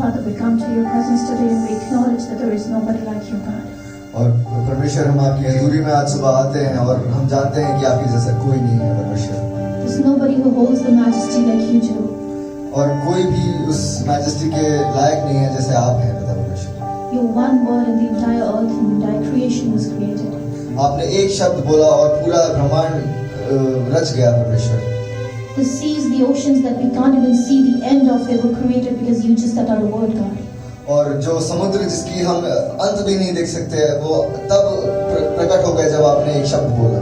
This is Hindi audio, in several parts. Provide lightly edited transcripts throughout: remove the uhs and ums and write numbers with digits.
Father, we come to your presence today and we acknowledge that there is nobody like you, God. और परमेश्वर हम आपकी हजूरी में आज सुबह आते हैं और हम जानते हैं कि आपके जैसा कोई नहीं है परमेश्वर, There's nobody who holds the majesty like you do. और कोई भी उस मैजेस्टी के लायक नहीं है जैसे आप हैं पिता परमेश्वर। Your one word and the entire earth and the entire creation was created. आपने एक शब्द बोला और पूरा ब्रह्मांड रच गया परमेश्वर। The seas, the oceans that we can't even see the end of, they were created because you just said out a word, God. और जो समुद्र जिसकी हम अंत भी नहीं देख सकते हैं वो तब प्रकट हो गए जब आपने एक शब्द बोला।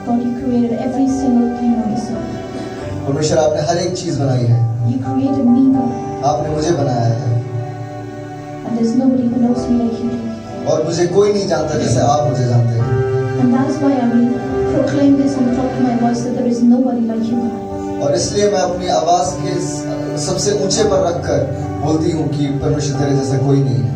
God, you created every single thing on this earth. परमेश्वर आपने हर एक चीज बनाई है, You created me, God. आपने मुझे बनाया है And there's nobody who knows me like you do. और मुझे कोई नहीं जानता जैसे आप मुझे जानते हैं। And that is why I will proclaim this on the top of my voice that there is nobody like you, God. और इसलिए मैं अपनी आवाज के सबसे ऊंचे पर रखकर बोलती हूँ कि परमेश्वर तेरे जैसा कोई नहीं है।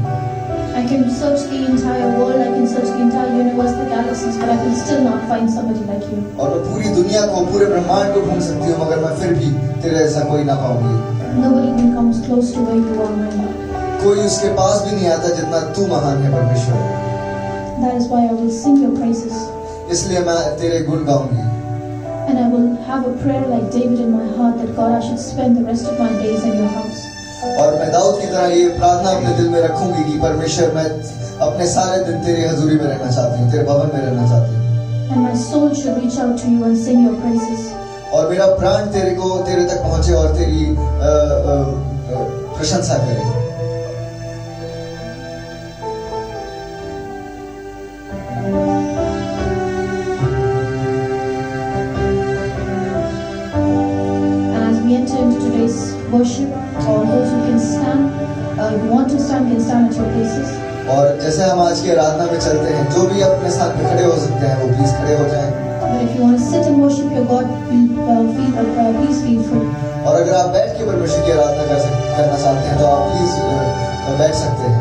I can search the entire world, I can search the entire universe, the galaxies, but I will still not find somebody like you. और मैं पूरी दुनिया को, पूरे ब्रह्मांड को ढूंढ सकती हूँ मगर मैं फिर भी तेरे जैसा कोई ना पाऊंगी। Nobody even comes close to where you are, my Lord. कोई उसके पास भी नहीं आता जितना तू महान है परमेश्वर। That is why I will sing your praises. इसलिए मैं तेरे गुण गाऊंगी And I will have a prayer like David in my heart that God, I should spend the rest of my days in your house. और मैं दाऊद की तरह ये प्रार्थना अपने दिल में रखूंगी कि परमेश्वर मैं अपने सारे दिन तेरी हजूरी में रहना चाहती हूँ, तेरे भवन में रहना चाहती हूँ। And my soul should reach out to you and sing your praises. और मेरा प्राण तेरे तक पहुंचे और तेरी प्रशंसा करे। Worship, or those who can stand, who want to stand can stand at your places. और जैसे हम आज की आराधना में चलते हैं, जो भी अपने स्थान पे खड़े हो सकते हैं वो प्लीज खड़े हो जाएं। But if you want to sit and worship your God, please feel free. और अगर आप बैठ के परमेश्वर की आराधना करना चाहते हैं तो आप प्लीज बैठ सकते हैं।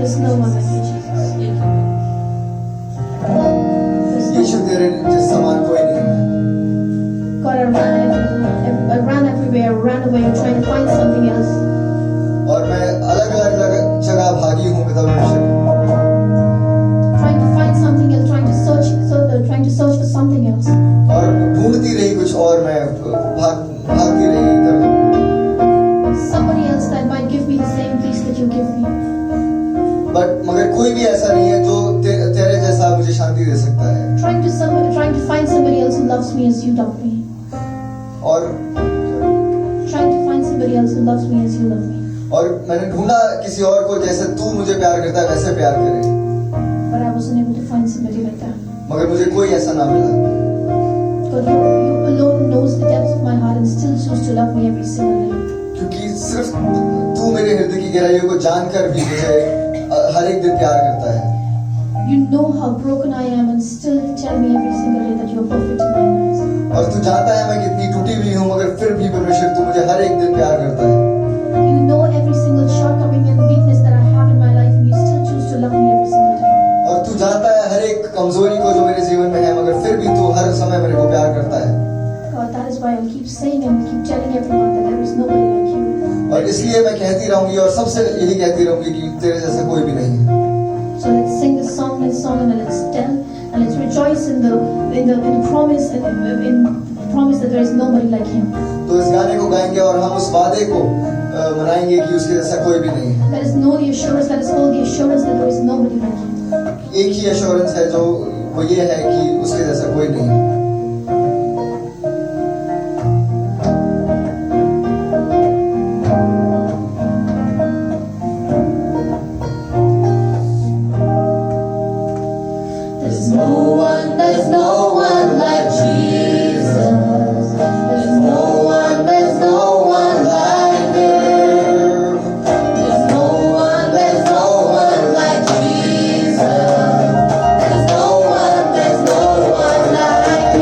There's no one like you, Jesus. There's no यीशु तेरे जिस समान कोई नहीं है. God, I ran everywhere, I ran away, trying to find something else. और मैं अलग अलग जगह भागी हूँ पिता परमेश्वर. Trying to find something else, trying to search for something else. और ढूंढती रही कुछ और. मैं भागती रही इधर. Somebody else that might give me the same peace that you give me. But मगर कोई भी ऐसा नहीं है जो तेरे जैसा मुझे शांति दे सकता है. Trying to find somebody else who loves me as you love me. और Trying to find somebody else who loves me as you love me. और मैंने ढूंढा किसी और को जैसे तू मुझे प्यार करता है वैसे प्यार करे. But I wasn't able to find somebody like that. मगर मुझे कोई ऐसा ना मिला. God, you alone knows the depths of my heart and still choose to love me every single day. क्योंकि सिर्फ तू मेरे हृदय की गहराइयों को जानकर भी मुझे हर एक दिन प्यार करता है. You know how broken I am and still tell me every single day that you are perfect in my life. और तू जानता है मैं कितनी टूटी हुई हूँ मगर फिर भी परमेश्वर तू मुझे हर एक दिन प्यार करता है. You know every single shortcoming and weakness that I have in my life and you still choose to love me every single day. और तू जानता है हर एक कमजोरी को जो मेरे जीवन में है मगर फिर भी तू हर समय मेरे को प्यार करता है. God, that is why I'll keep saying and keep telling everyone that there is nobody like you. और इसलिए मैं कहती रहूंगी और सबसे यही कहती रहूंगी कि तेरे जैसा कोई भी नहीं है. So let's sing this song and let's tell and let's rejoice in the promise and in promise that there is nobody like him. तो इस गाने को गाएंगे और हम उस वादे को मनाएंगे कि उसके जैसा कोई भी नहीं है. Let us know the assurance, let us hold the assurance that there is nobody like him. एक ही एश्योरेंस है जो वो ये है कि उसके जैसा कोई नहीं है. There's no one like Jesus. There's no one like him. There's no one like Jesus. There's no one like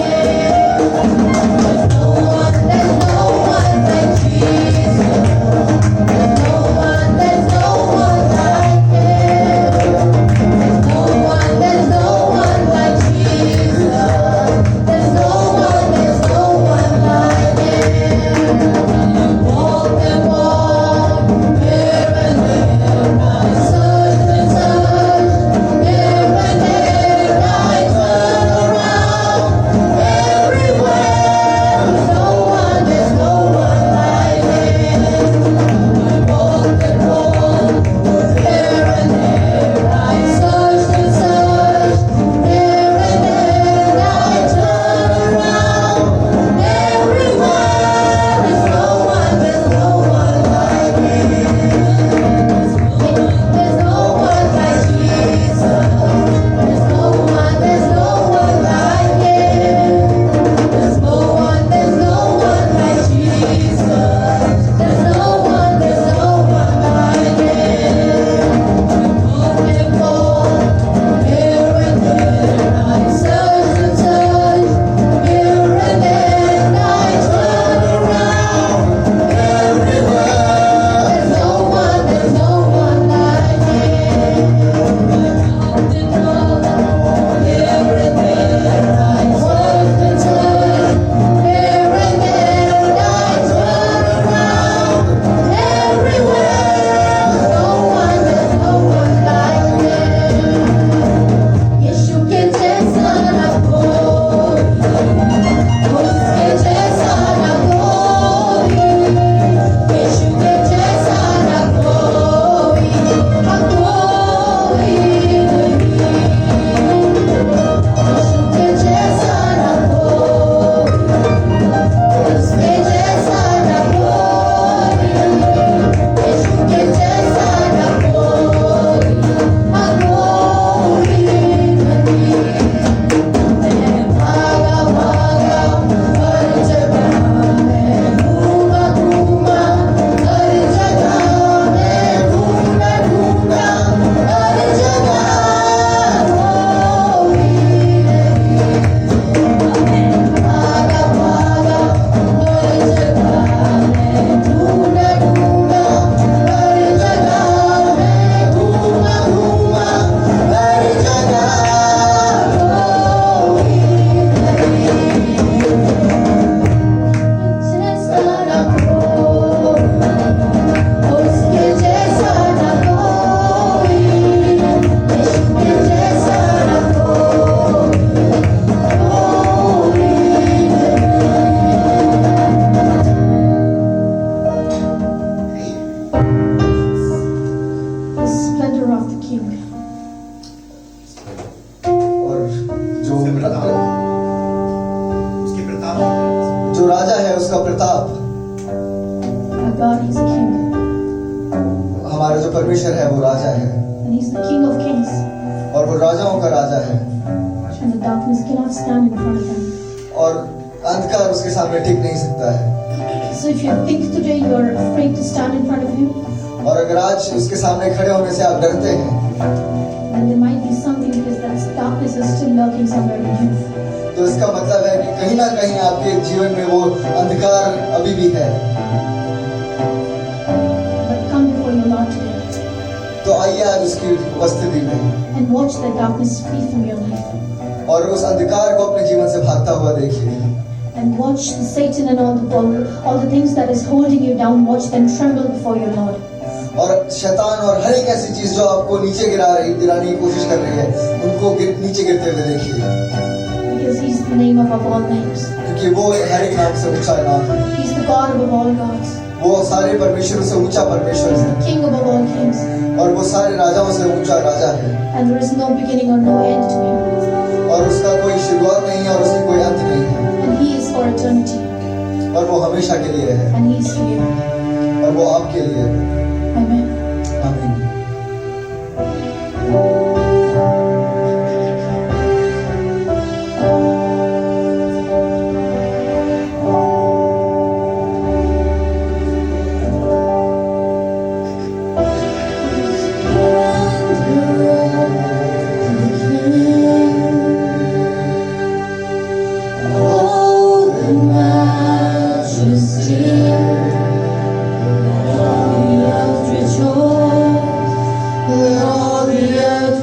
Our God, He's a King. हमारा जो परमेश्वर है वो राजा है And He's the King of Kings. और वो राजाओं का राजा है And the darkness cannot stand in front of Him. और अंधकार उसके सामने टिक नहीं सकता है So if you think today you are afraid to stand in front of Him, और अगर आज उसके सामने खड़े होने से आप डरते हैं then there might be something because that darkness is still lurking somewhere in you. तो इसका मतलब है कि कहीं ना कहीं आपके जीवन में वो अंधकार अभी भी है But come before your Lord today तो आइए आज उसकी उपस्थिति में and watch that darkness flee from your life. और उस अंधकार को अपने जीवन से भागता हुआ देखिए And watch the Satan and all the things that is holding you down, watch them tremble before your Lord. और शैतान और हर एक ऐसी चीज जो आपको नीचे गिराने की कोशिश कर रही है उनको नीचे गिरते हुए देखिए Because He's the name above all names. क्योंकि वो हर एक नाम से ऊंचा नाम है He's the God above all gods. वो सारे परमेश्वरों से ऊंचा परमेश्वर He's है the King above all kings. और वो सारे राजाओं से ऊंचा राजा है And there is no beginning or no end to Him. और उसका कोई शुरुआत नहीं है और उसकी कोई अंत नहीं है And He is for eternity. और वो हमेशा के लिए है And He is for you. और वो आपके लिए है Amen. आमीन All the earth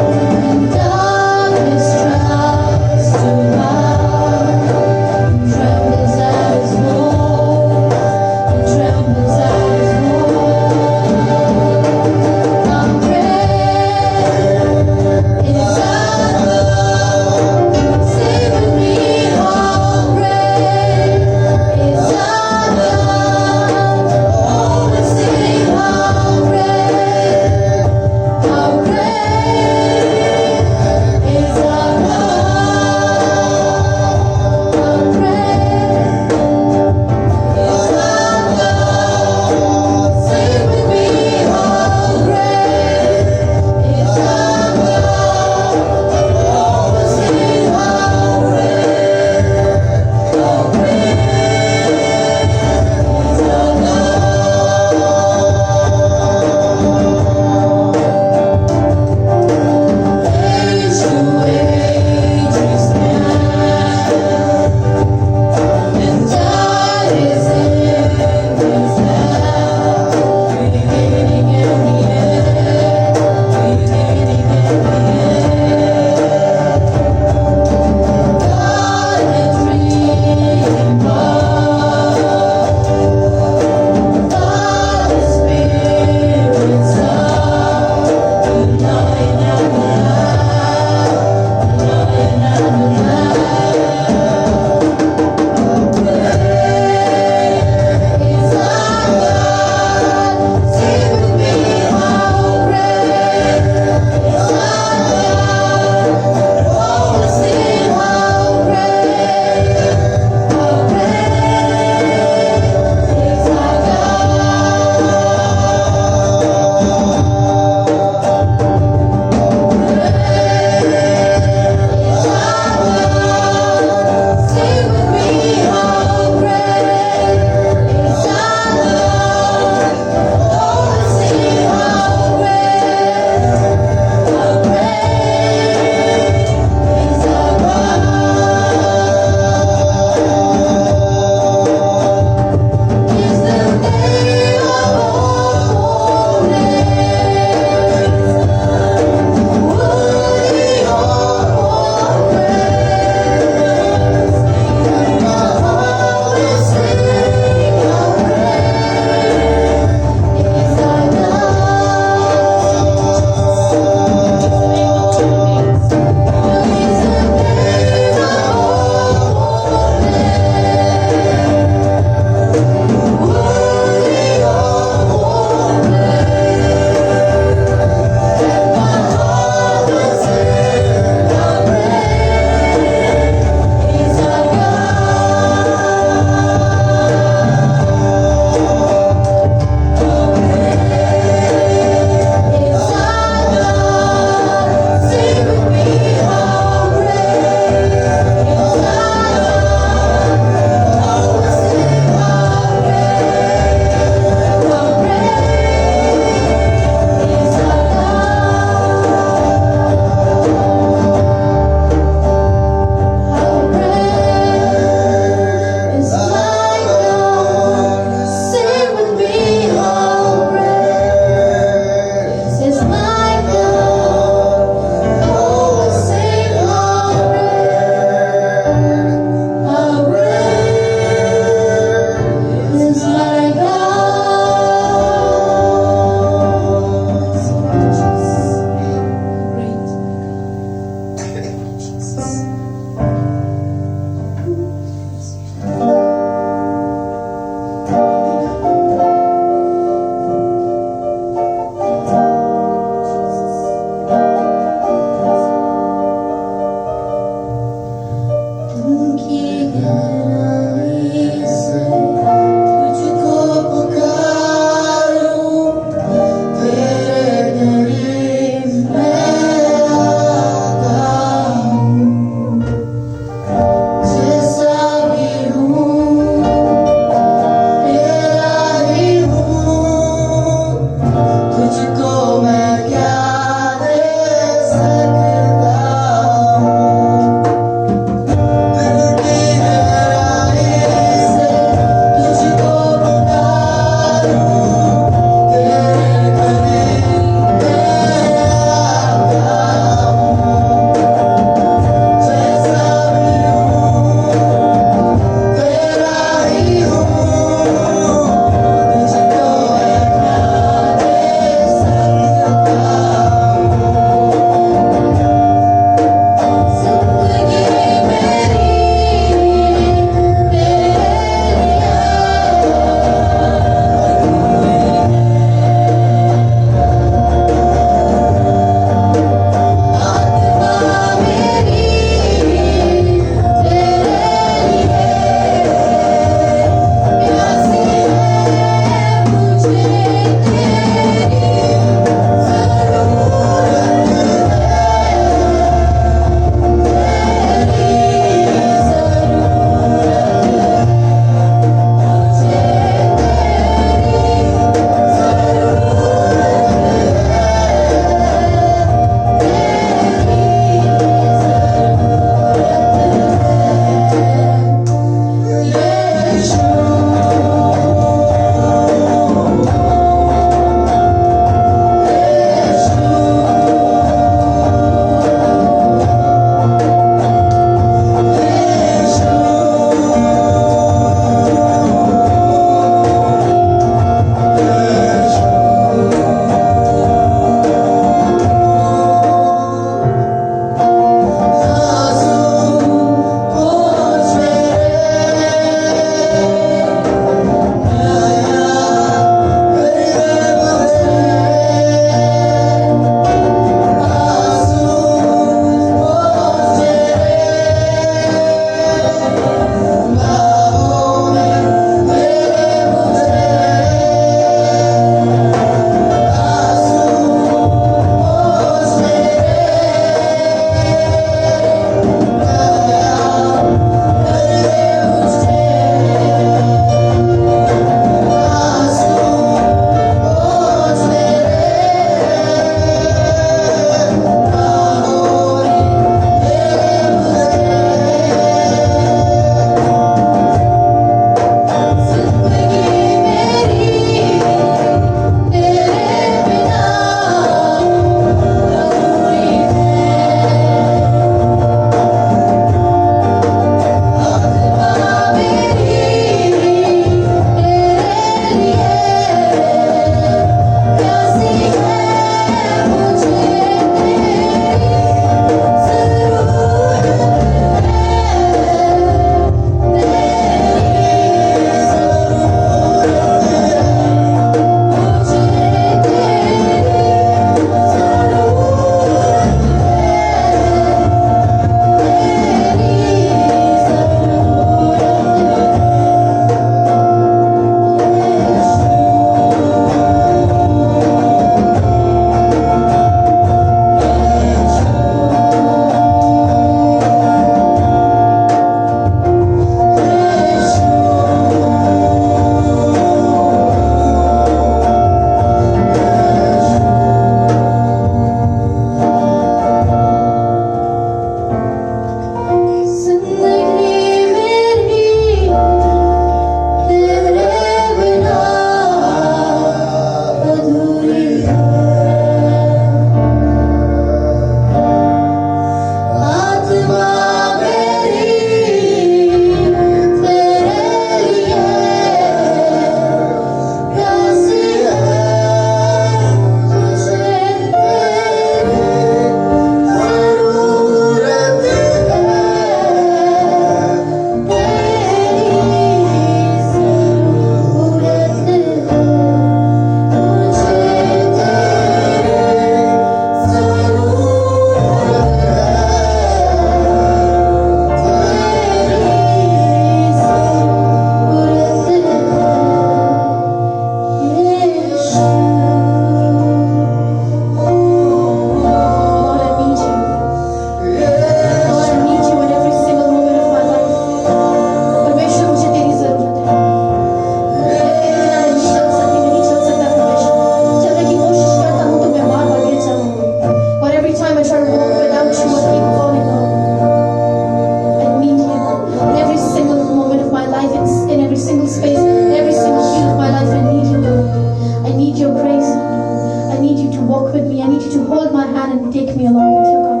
take me along with you, God.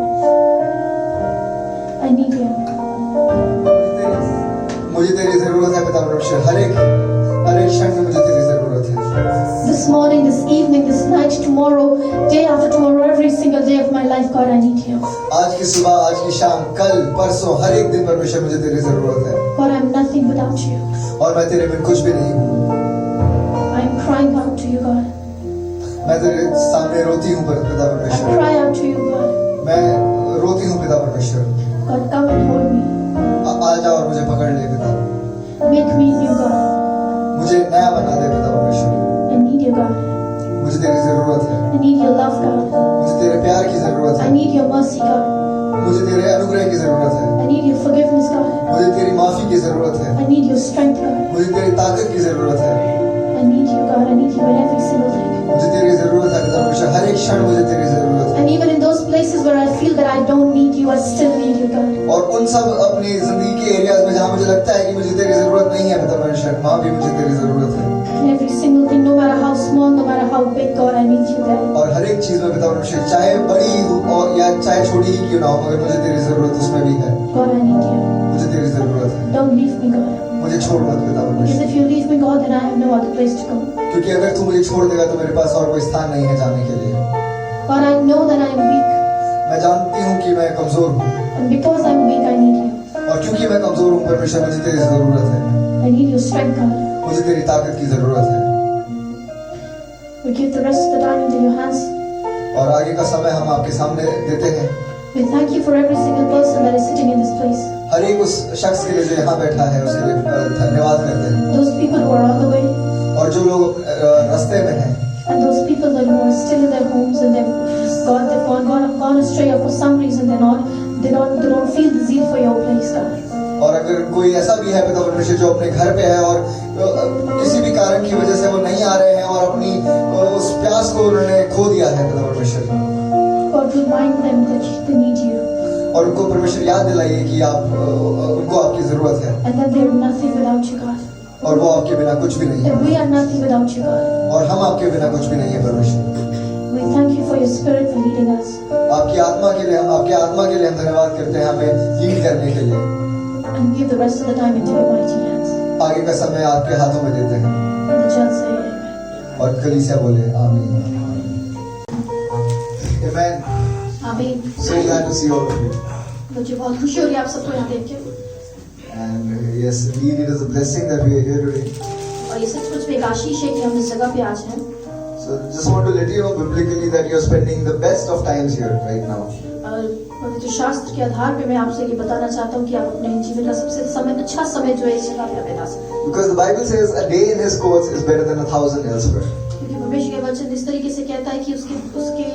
I need you. मुझे तेरी जरूरत है पिता परमेश्वर, हर एक क्षण में मुझे तेरी जरूरत है। This morning, this evening, this night, tomorrow, day after tomorrow, every single day of my life, God, I need you. आज की सुबह, आज की शाम, कल, परसों, हर एक दिन परमेश्वर मुझे तेरी जरूरत है। God, I'm nothing without you. और मैं तेरे बिन कुछ भी नहीं हूँ। I'm crying out to you, God. मैं तेरे सामने रोती हूँ पिता I परमेश्वर। cry out to you, God. मैं रोती हूँ पिता परमेश्वर। God, come and hold me. आ जा और मुझे पकड़ ले पिता। Make me new, God. मुझे नया बना दे पिता परमेश्वर। I need you, God. मुझे तेरी जरूरत है। I need your love, God. मुझे तेरे प्यार की जरूरत I है। need your mercy, God. मुझे तेरे अनुग्रह की जरूरत है। I need your forgiveness, God. मुझे तेरी माफी की जरूरत है। I need your strength, God. मुझे तेरी ताकत की जरूरत है। I need you, God. I need you in every single thing. मुझे तेरी जरूरत है पिता परमेश्वर, हर एक क्षण मुझे तेरी जरूरत है। And even in those places where I feel that I don't need you, I still need you, God. और उन सब अपनी जिंदगी के एरियाज में जहाँ मुझे लगता है कि मुझे तेरी जरूरत नहीं है पिता परमेश्वर, वहाँ भी मुझे तेरी जरूरत है। In every single thing, no matter how small, no matter how big, God, I need you there. और हर एक चीज में पिता परमेश्वर, चाहे बड़ी हो और या चाहे छोटी ही क्यों ना हो, मगर मुझे तेरी जरूरत उसमें भी है। God, I need you. मुझे तेरी जरूरत है। Don't leave me, God. मुझे छोड़ मत पिता Because परमेश्वर, if you leave me, God, then I have no other place to go. क्योंकि अगर तू मुझे छोड़ देगा तो मेरे पास और कोई स्थान नहीं है जाने के लिए। God, I know that I am weak. मैं जानती हूँ कि मैं कमजोर हूँ, And because I'm weak, I need you. और क्योंकि मैं कमजोर हूँ परमेश्वर, मुझे तेरी जरूरत है। I need your strength, God. मुझे तेरी ताकत की जरूरत है। We give the rest of the time into your hands. और आगे का समय हम आपके सामने देते हैं। We thank you for every single person that is sitting in this place. हर एक उस शख्स के लिए जो यहाँ बैठा है उसके लिए धन्यवाद करते हैं। Those people who are on the way, और जो लोग रास्ते में हैं, and those people that who are still in their homes and they've gone astray, or for some reason they don't feel the zeal for your place, God. और अगर कोई ऐसा भी है पिता परमेश्वर जो अपने घर पे है और किसी भी कारण की वजह से वो नहीं आ रहे हैं और अपनी उस प्यास को उन्होंने खो दिया है पिता परमेश्वर, God, remind them that they need you, और उनको परमेश्वर याद दिलाइए कि उनको आपकी जरूरत है, and that they are nothing without you, God. और वो आपके बिना कुछ भी नहीं है, That we are nothing without you, God. और हम आपके बिना कुछ भी नहीं है परमेश्वर। We thank you for your spirit for leading us. आपकी आत्मा के लिए हम धन्यवाद करते हैं हमें लीड करने के लिए। And give the rest of the time into your mighty hands. आगे का समय आपके हाथों में देते हैं, And the church say amen. और कलीसिया बोले आमीन। Amen. Amen. So glad to see all of you. मुझे बहुत खुशी हो रही है आप सबको यहाँ देख के। And yes, indeed it is a blessing that we are here today. और ये सचमुच में एक आशीष है कि हम इस जगह पे आज हैं। So just want to let you know biblically that you are spending the best of times here right now. और पवित्र शास्त्र के आधार पे मैं आपसे ये बताना चाहता हूँ कि आप अपने जीवन का सबसे अच्छा समय जो है इस जगह पे बिता सकते हैं। Because the Bible says a day in His courts is better than 1,000 elsewhere. क्योंकि परमेश्वर के वचन इस तरीके से कहता है कि उसके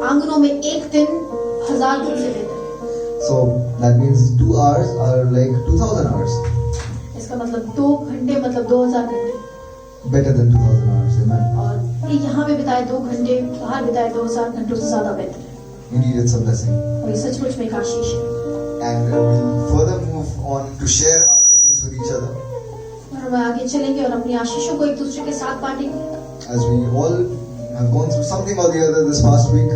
आंगनों में एक दिन 1000 दिन से बेहतर है। So that means 2 hours are like 2,000 hours. इसका मतलब 2 घंटे मतलब 2000 घंटे। Better than 2,000 hours. Amen. और ये यहाँ पे बिताए 2 घंटे, बाहर बिताए 2000 घंटों से ज्यादा बेहतर है। Indeed it's a blessing. और ये सचमुच में एक आशीष है। And we'll further move on to share our blessings with each other. और हम आगे चलेंगे और अपनी आशीषों को एक दूसरे के साथ बांटेंगे। As we all have gone through something or the other this past week.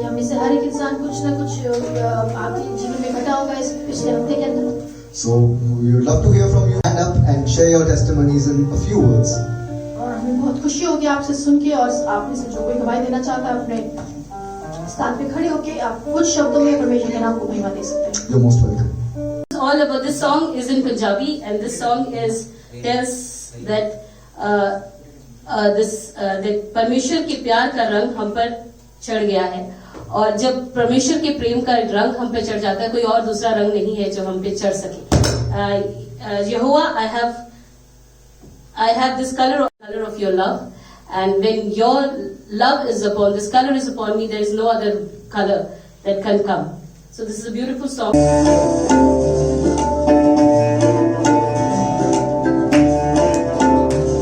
हम इसे हर एक इंसान कुछ न कुछ आपके जीवन में घटा होगा इस पिछले हफ्ते के अंदर। So we would love to hear from you. Stand up and share your testimonies in a few words. और हमें बहुत खुशी होगी आपसे सुन के, और आप में से जो कोई गवाही देना चाहता है अपने स्थान पे खड़े होके आप कुछ शब्दों में परमेश्वर के नाम को महिमा दे सकते हैं। You're most welcome. All about this song is in Punjabi, and this song tells that that परमेश्वर के प्यार का रंग हम पर चढ़ गया है, और जब परमेश्वर के प्रेम का रंग हम पे चढ़ जाता है, कोई और दूसरा रंग नहीं है जो हम पे चढ़ सके। यहोवा, I have this color of your love, and when your love is upon, this color is upon me, there is no other color that can come. So this is a beautiful song.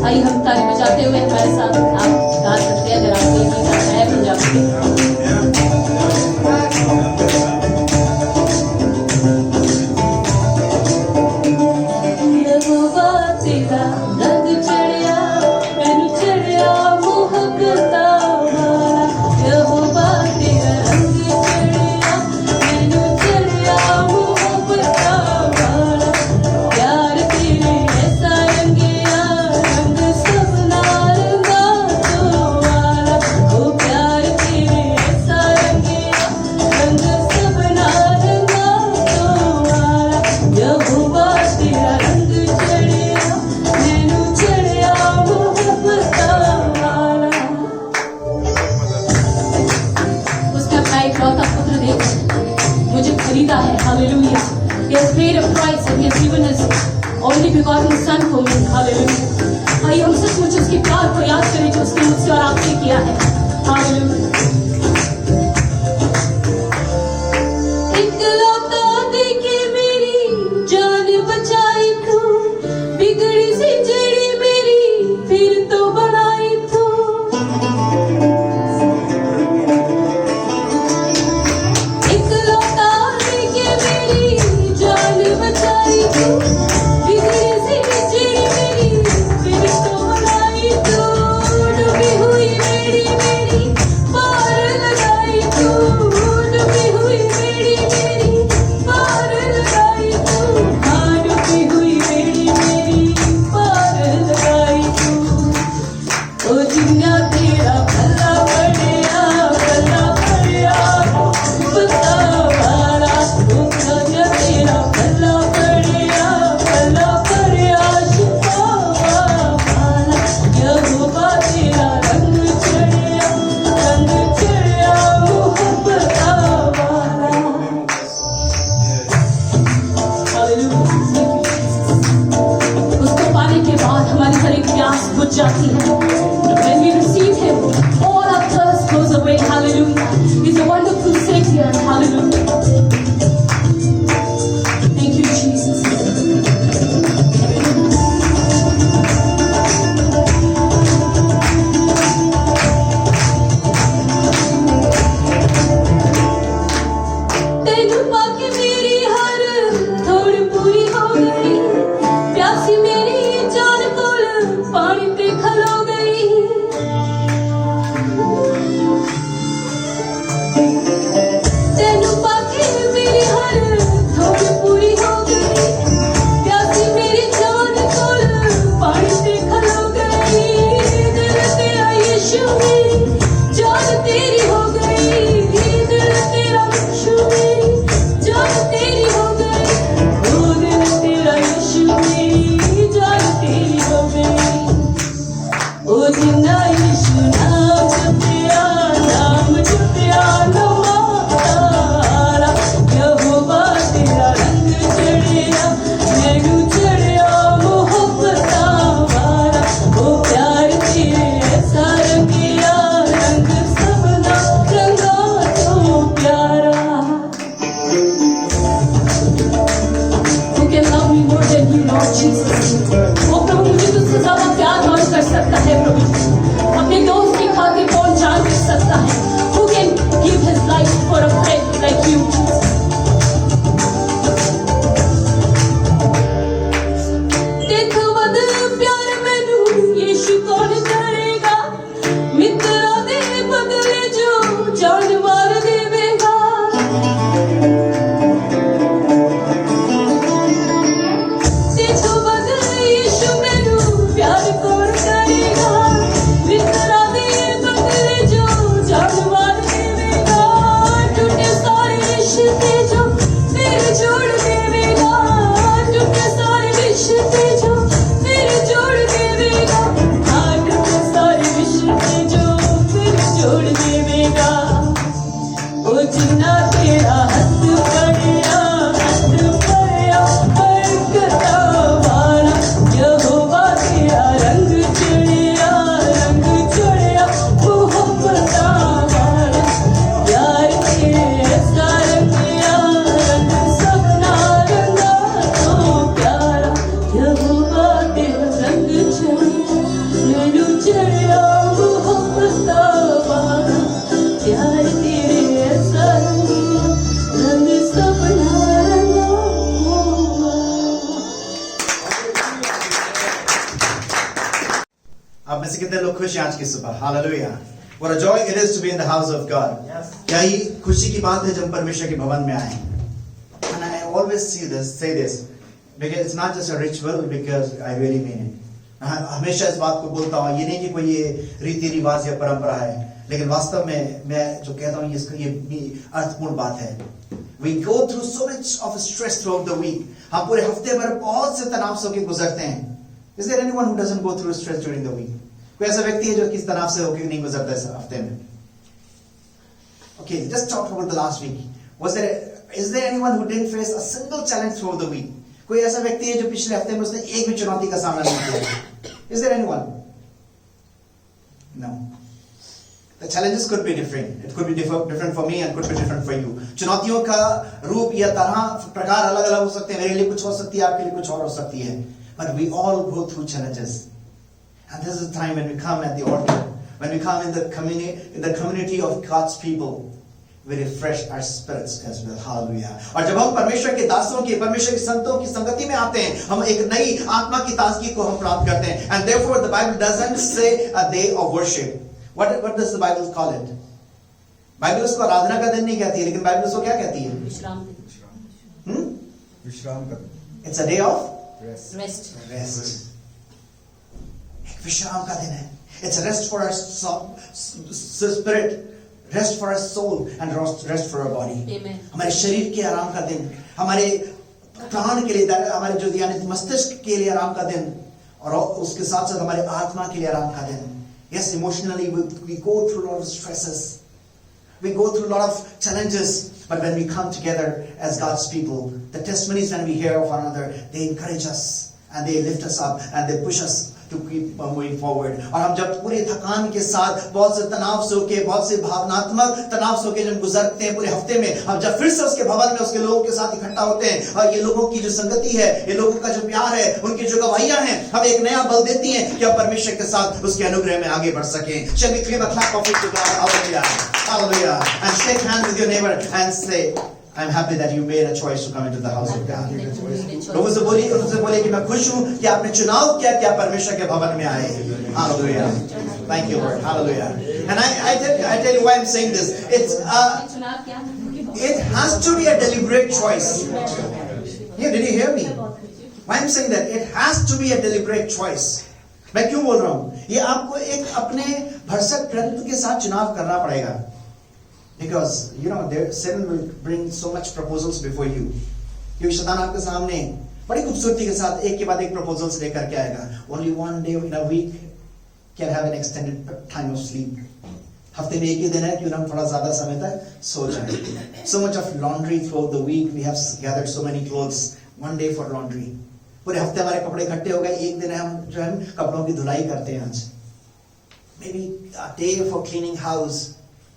आइए हम ताली बजाते हुए हमारे साथ आप गा सकते हैं, अगर आपको ये गीत आता है पंजाबी में। रंग ओनली बिकॉज़ सन को मिल। हालेलुया। आइए हम सचमुच उसके प्यार को याद करें जो उसने मुझसे और आपसे किया है। हालेलुया। जाती है। When we receive Him, all our thirst goes away. Hallelujah. He's a wonderful Savior. Hallelujah. Thank you, Jesus. तेनू पाके मेरी हर थोड़ी पूरी हो गई, प्यासी मेरी जान कोल पानी पे खलो गई। तेनू पाके मेरी हर थोड़ी पूरी हो गई, प्यासी मेरी जान कोल पानी पे खलो गई। दिल तेरा यीशु मेरी जान तेरी हो गई, दिल तेरा यीशु मेरी जान तेरी हो गई, ओ दिल तेरा यीशु मेरी जान तेरी हो गई। ओ जिन्ना यीशु नाम जपिया, नाम जपिया नवारा, यहोवा तेरा रंग चढ़िया, मैनू चढ़िया मोहब्बता वाला। ओ प्यार तेरे ऐसा रंगिया, रंग सबना रंगा तो प्यारा। Who can love me more than you, Lord Jesus? ओ प्रभु, मुझे तुझसे ज्यादा प्यार कौन कर सकता है प्रभु? अपने दोस्त की खातिर कौन जान दे सकता है? Who can give his life for a friend like you? देखो वद प्यार मैनू यीशु कौन करेगा, मित्रा दे बदले जो जान वार देवेगा। देखो वद यीशु मैनू प्यार कौन करेगा, मित्रा दे बदले जो जान वार देवेगा। टूटे सारे रिश्ते जो फिर जोड़ देवेगा, टूटे सारे रिश्ते जो फिर जोड़ देवेगा, हाँ टूटे सारे रिश्ते जो फिर जोड़ देवेगा। ओ जिन्ना तेरा हथ पड़िया, हथ पड़िया बरकता वाला, यहोवा तेरा रंग चढ़िया, रंग चढ़िया मोहब्बता वाला। प्यार तेरे ऐसा रंगिया, रंग सबना रंगा तो प्यारा, यहोवा तेरा रंग चढ़िया, मैनू चढ़िया मोहब्बता वाला। प्यार तेरे ऐसा रंगिया, रंग सबना रंगा तो वाला। आप में से कितने लोग खुश हैं आज की सुबह? Hallelujah. What a joy it is to be in the house of God. क्या ही खुशी की बात है जब परमेश्वर के भवन में आए। And I always say this because it's not just a ritual, because I really mean it. हमेशा इस बात को बोलता हूँ, ये नहीं कि कोई ये रीति रिवाज या परंपरा है, लेकिन वास्तव में मैं जो कहता हूँ ये अर्थपूर्ण बात है। We go through so much of stress throughout the week. हम पूरे हफ्ते भर बहुत से तनाव से होकर गुजरते हैं। Is there anyone who doesn't go through stress during the week? कोई ऐसा व्यक्ति है जो किस तनाव से होकर नहीं गुजरता इस हफ्ते में? Okay, just talk about the last week. Is there anyone who didn't face a single challenge throughout the week? कोई ऐसा व्यक्ति है जो पिछले हफ्ते में उसने एक भी चुनौती का सामना नहीं किया? Is there anyone? No. The challenges could be different. It could be different for me and could be different for you. चुनौतियों का रूप या तरह प्रकार अलग अलग हो सकते हैं. मेरे लिए कुछ हो सकती है, आपके लिए कुछ और हो सकती है. But we all go through challenges. And this is the time when we come at the altar, when we come in the community of God's people, we refresh our spirits as well. Hallelujah. और जब हम परमेश्वर के दासों की, परमेश्वर के संतों की संगति में आते हैं, हम एक नई आत्मा की ताजगी को हम प्राप्त करते हैं. And therefore the Bible doesn't say a day of worship. What does the Bible call it? Bible उसको आराधना का दिन नहीं कहती है, लेकिन बाइबल उसको क्या कहती है? विश्राम दिन. विश्राम का दिन. It's a day of rest. एक विश्राम का दिन है. It's a rest for our spirit, rest for our soul, and rest for our body. Amen. हमारे शरीर के आराम का दिन, हमारे प्राण के लिए, हमारे जो यानी मस्तिष्क के लिए आराम का दिन, और उसके साथ साथ हमारे आत्मा के लिए आराम का दिन. Yes, emotionally we go through a lot of stresses, we go through a lot of challenges, but when we come together as God's people, the testimonies when we hear of one another, they encourage us and they lift us up and they push us to keep moving forward. और हम जब पूरे थकान के साथ, बहुत से तनाव से होके, बहुत से भावनात्मक तनाव से होके जब गुजरते हैं पूरे हफ्ते में, हम जब फिर से उसके भवन में उसके लोगों के साथ इकट्ठा होते हैं, और ये लोगों की जो संगति है, ये लोगों का जो प्यार है, उनकी जो गवाहियां हैं, हमें एक नया बल देती हैं कि हम परमेश्वर के साथ उसके अनुग्रह में आगे बढ़ सकें. Shall we give a clap of it to God? Hallelujah. Hallelujah. And shake hands with your neighbor and say, I'm happy that you made a choice to come into the house of God. लोगों से बोलिए कि मैं खुश हूँ कि आपने चुनाव किया कि आप परमेश्वर के भवन में आए. Hallelujah. Thank you, Lord. Hallelujah. And I tell you why I'm saying this. It has to be a deliberate choice. Yeah, did you hear me? Why I'm saying that? It has to be a deliberate choice. मैं क्यों बोल रहा हूँ? ये आपको एक अपने भरसक प्रयत्न के साथ चुनाव करना पड़ेगा. Because Satan will bring so much proposals before you. क्योंकि शैतान आपके सामने बड़ी खूबसूरती के साथ एक के बाद एक proposals लेकर के आएगा. Only one day in a week can have an extended time of sleep. हफ्ते में एक ही दिन है कि हम थोड़ा ज्यादा समय तक सो जाएं. So much of laundry throughout the week. We have gathered so many clothes. One day for laundry. पूरे हफ्ते हमारे कपड़े इकट्ठे हो गए, एक दिन हम कपड़ों की धुलाई करते हैं आज. Maybe a day for cleaning house.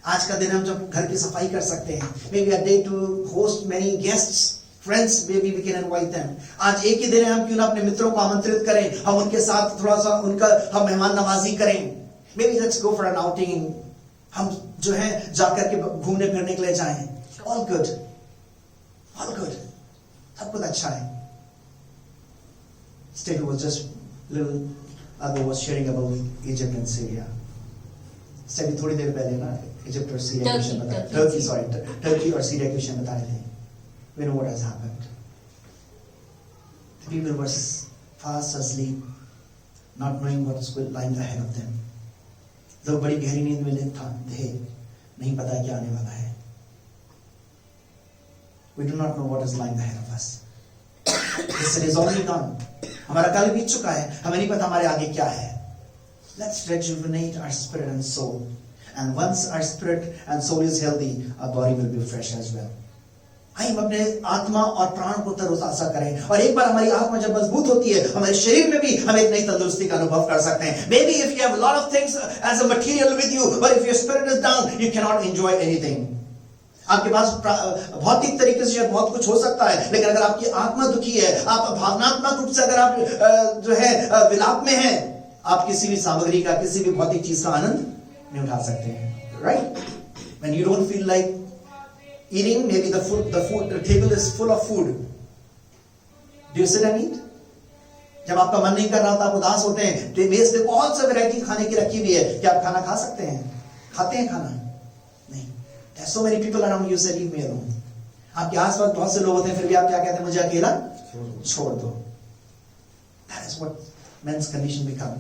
आज का दिन हम जब घर की सफाई कर सकते हैं. Maybe a day to host many guests, friends, maybe we can invite them. आज एक ही दिन है, हम क्यों ना अपने मित्रों को आमंत्रित करें, हम उनके साथ थोड़ा सा हम मेहमान नवाजी करें. Maybe let's go for an outing. हम जो है जाकर के घूमने फिरने के लिए जाएं. All good. All good. सब कुछ अच्छा है. Steve was just little ago was sharing about Egypt and Syria. Steve थोड़ी देर पहले ना इजिप्ट और सीरिया के विषय बताया. टर्की और सीरिया के विषय बताए थे. We know what has happened. The people were fast asleep, not knowing what is lying ahead of them. लोग बड़ी गहरी नींद में थे, नहीं पता क्या आने वाला है. We do not know what is lying ahead of us. This is already gone. हमारा कल बीत चुका है, हमें नहीं पता हमारे आगे क्या है. Let's rejuvenate our spirit and soul. And once our spirit and soul is healthy, our body will be fresh as well. आइए हम अपने आत्मा और प्राण को तरोताजा करें. और एक बार हमारी आत्मा जब मजबूत होती है, हमारे शरीर में भी हम एक नई तंदुरुस्ती का अनुभव कर सकते हैं. Maybe if you have a lot of things as a material with you, but if your spirit is down, you cannot enjoy anything. आपके पास भौतिक तरीके से बहुत कुछ हो सकता है, लेकिन अगर आपकी आत्मा दुखी है, आप भावनात्मक रूप से अगर आप जो है विलाप में हैं, आप किसी भी सामग्री का, किसी भी भौतिक चीज का आनंद नहीं उठा सकते हैं. Right? When you don't feel like eating, maybe the table is full of food. Do you sit and eat? जब आपका मन नहीं कर रहा होता, आप उदास होते हैं, तो मेज पे बहुत सा वैरायटी खाने की रखी हुई है. क्या आप खाना खा सकते हैं? खाते हैं खाना? नहीं. There's so many people around you say leave me alone. आपके आसपास बहुत से लोग होते हैं, फिर भी आप क्या कहते हैं? मुझे अकेला छोड़ दो. That is what men's condition become.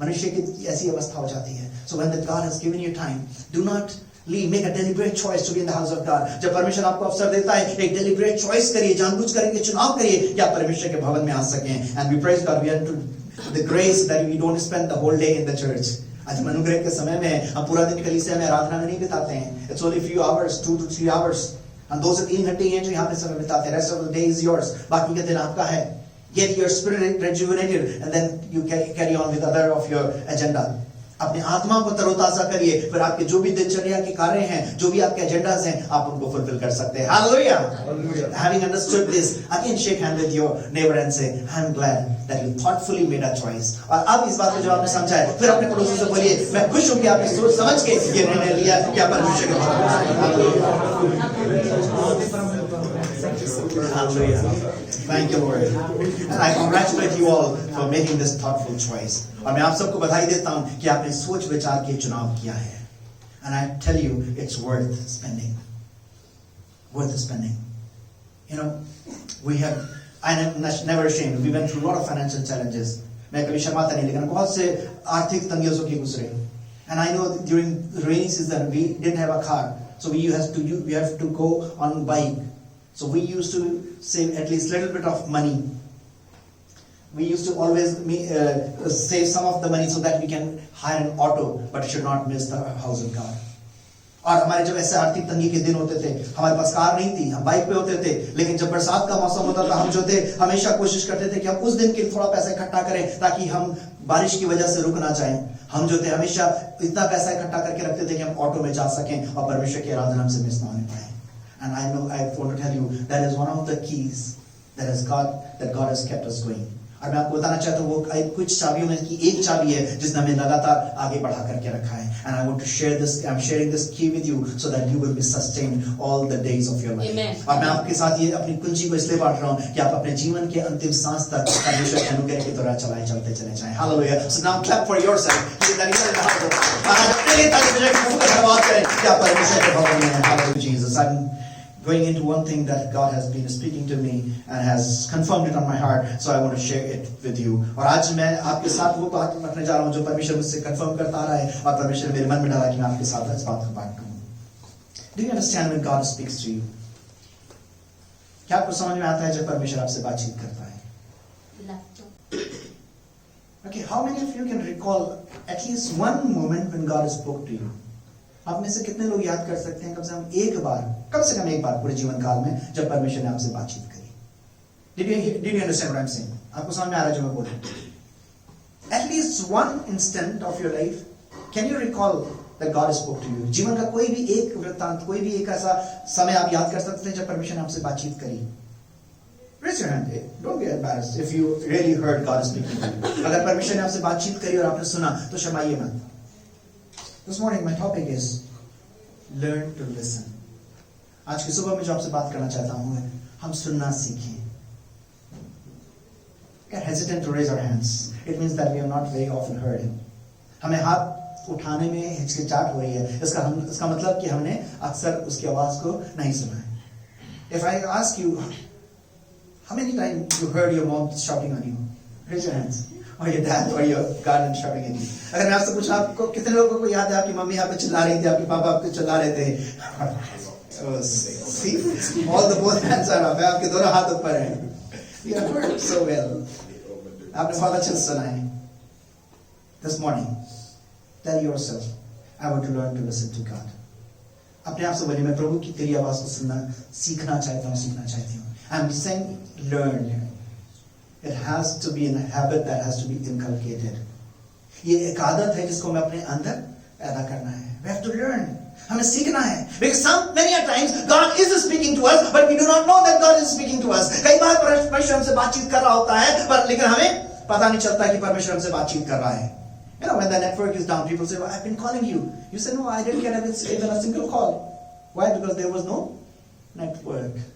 मनुष्य की ऐसी अवस्था हो जाती है. So when the God has given you time, do not leave. Make a deliberate choice to be in the house of God. जब परमेश्वर आपको अवसर देता है, एक deliberate choice करिए, जानबूझ करके चुनाव करिए कि आप परमेश्वर के भवन में आ सकें. And we praise God. We are to the grace that we don't spend the whole day in the church. आज हम अनुग्रह के समय में हम पूरा दिन कलीसिया में आराधना में नहीं बिताते हैं. It's only few hours, 2 to 3 hours. हम 2 से 3 घंटे हैं जो यहाँ पे समय बिताते हैं. Rest of the day is yours. बाकी का दिन आपका है. Get your spirit rejuvenated and then you carry on with other of your agenda. अपने आत्मा को तरोताजा करिए, फिर आपके जो भी दिनचर्या के कार्य हैं, जो भी आपके एजेंडाज हैं, आप उनको फुलफिल कर सकते हैं. Hallelujah. Having understood this, again shake hand with your neighbor and say, I'm glad that you thoughtfully made a choice. और अब इस बात को जब आपने समझा है, फिर अपने पड़ोसी से बोलिए, मैं खुश हूं कि आपने सोच समझ के ये निर्णय लिया कि आप परमेश्वर के Hallelujah. Thank you, Lord. And I congratulate you all for making this thoughtful choice. और मैं आप सबको बधाई देता हूं कि आपने सोच विचार के चुनाव किया है. And I tell you, it's worth spending. Worth spending. You know, I'm never ashamed. We went through a lot of financial challenges. मैं कभी शर्माता नहीं, लेकिन बहुत से आर्थिक तंगियों से गुजरे. And I know during the rainy season we didn't have a car, so we have to go on bike. So we used to save at least a little bit of money. We used to always save some of the money so that we can hire an auto, but should not miss the house of God. और हमारे जब ऐसे आर्थिक तंगी के दिन होते थे, हमारे पास कार नहीं थी, हम बाइक पे होते थे, लेकिन जब बरसात का मौसम होता था, हम जो थे हमेशा कोशिश करते थे कि हम उस दिन के लिए थोड़ा पैसा इकट्ठा करें ताकि हम बारिश की वजह से रुक ना जाएं. हम जो थे हमेशा इतना पैसा इकट्ठा करके रखते थे कि हम ऑटो में जा सकें और परमेश्वर की आराधना हमसे मिस ना होने पाए. And I want to tell you that is one of the keys that God has kept us going. और मैं आपको बताना चाहता हूँ वो कुछ चाबियों में की एक चाबी है जिसने हमें लगातार आगे बढ़ा करके रखा है. And I want to share this. I'm sharing this key with you so that you will be sustained all the days of your life. Amen. और मैं आपके साथ ये अपनी कुंजी को इसलिए बांट रहा हूँ कि आप अपने जीवन के अंतिम सांस तक परमेश्वर के अनुग्रह की तरह चलते चले जाएं. Hallelujah. So now clap for yourself. Hallelujah, Jesus. I'm going into one thing that God has been speaking to me and has confirmed it on my heart, so I want to share it with you. और आज मैं आपके साथ वो बात रखने जा रहा हूँ जो परमेश्वर मुझसे confirm करता आ रहा है और परमेश्वर मेरे मन में डाला कि मैं आपके साथ इस बात को बांटूं. Do you understand when God speaks to you? क्या आपको समझ में आता है जब परमेश्वर आपसे बातचीत करता है? Okay, how many of you can recall at least one moment when God spoke to you? आप में से कितने लोग याद कर सकते हैं कम से कम एक बार पूरे जीवन काल में जब परमेश्वर ने आपसे बातचीत करी? Did you understand what I'm saying? आपको समझ में आ रहा है जो मैं बोल रहा हूं? At least one instant of your life, can you recall that God spoke to you? जीवन का कोई भी एक वृत्तांत, कोई भी एक ऐसा समय आप याद कर सकते हैं जब परमेश्वर ने आपसे बातचीत करी? Raise your hand. Don't be embarrassed if you really heard God speaking to you. अगर परमेश्वर ने आपसे बातचीत करी और आपने सुना तो शर्माइए मत. This morning my topic is learn to listen. आज की सुबह में जो आपसे बात करना चाहता हूँ है हम सुनना सीखें. Get hesitant to raise our hands. It means that we have not very often heard Him. हमें हाथ उठाने में हिचकिचाहट हो रही है. इसका मतलब कि हमने अक्सर उसकी आवाज को नहीं सुना है. If I ask you, how many times you heard your mom shouting on you? Raise your hands. Or your dad or your guardian shouting at you. अगर मैं आपसे पूछूं आपको कितने लोगों को याद है आपकी मम्मी आप पे चिल्ला रही थी, आपके पापा आप पे चिल्ला रहे थे? See, all the both hands are up. आपके दोनों हाथ ऊपर हैं. You have heard so well. आपने बहुत अच्छे से सुना है. This morning, tell yourself, I want to learn to listen to God. अपने आप से बोलिए मैं प्रभु की तेरी आवाज को सुनना सीखना चाहती हूँ. I'm saying learn. It has to be a habit that has to be inculcated. ये एक आदत है जिसको मैं अपने अंदर पैदा करना है. We have to learn. हमें सीखना है. Because many a times God is speaking to us, but we do not know that God is speaking to us. कई बार परमेश्वर हमसे बातचीत कर रहा होता है, पर लेकिन हमें पता नहीं चलता कि परमेश्वर हमसे बातचीत कर रहा है. You know, when the network is down, people say, well, I've been calling you. You say, no, I didn't get even a single call. Why? Because there was no network.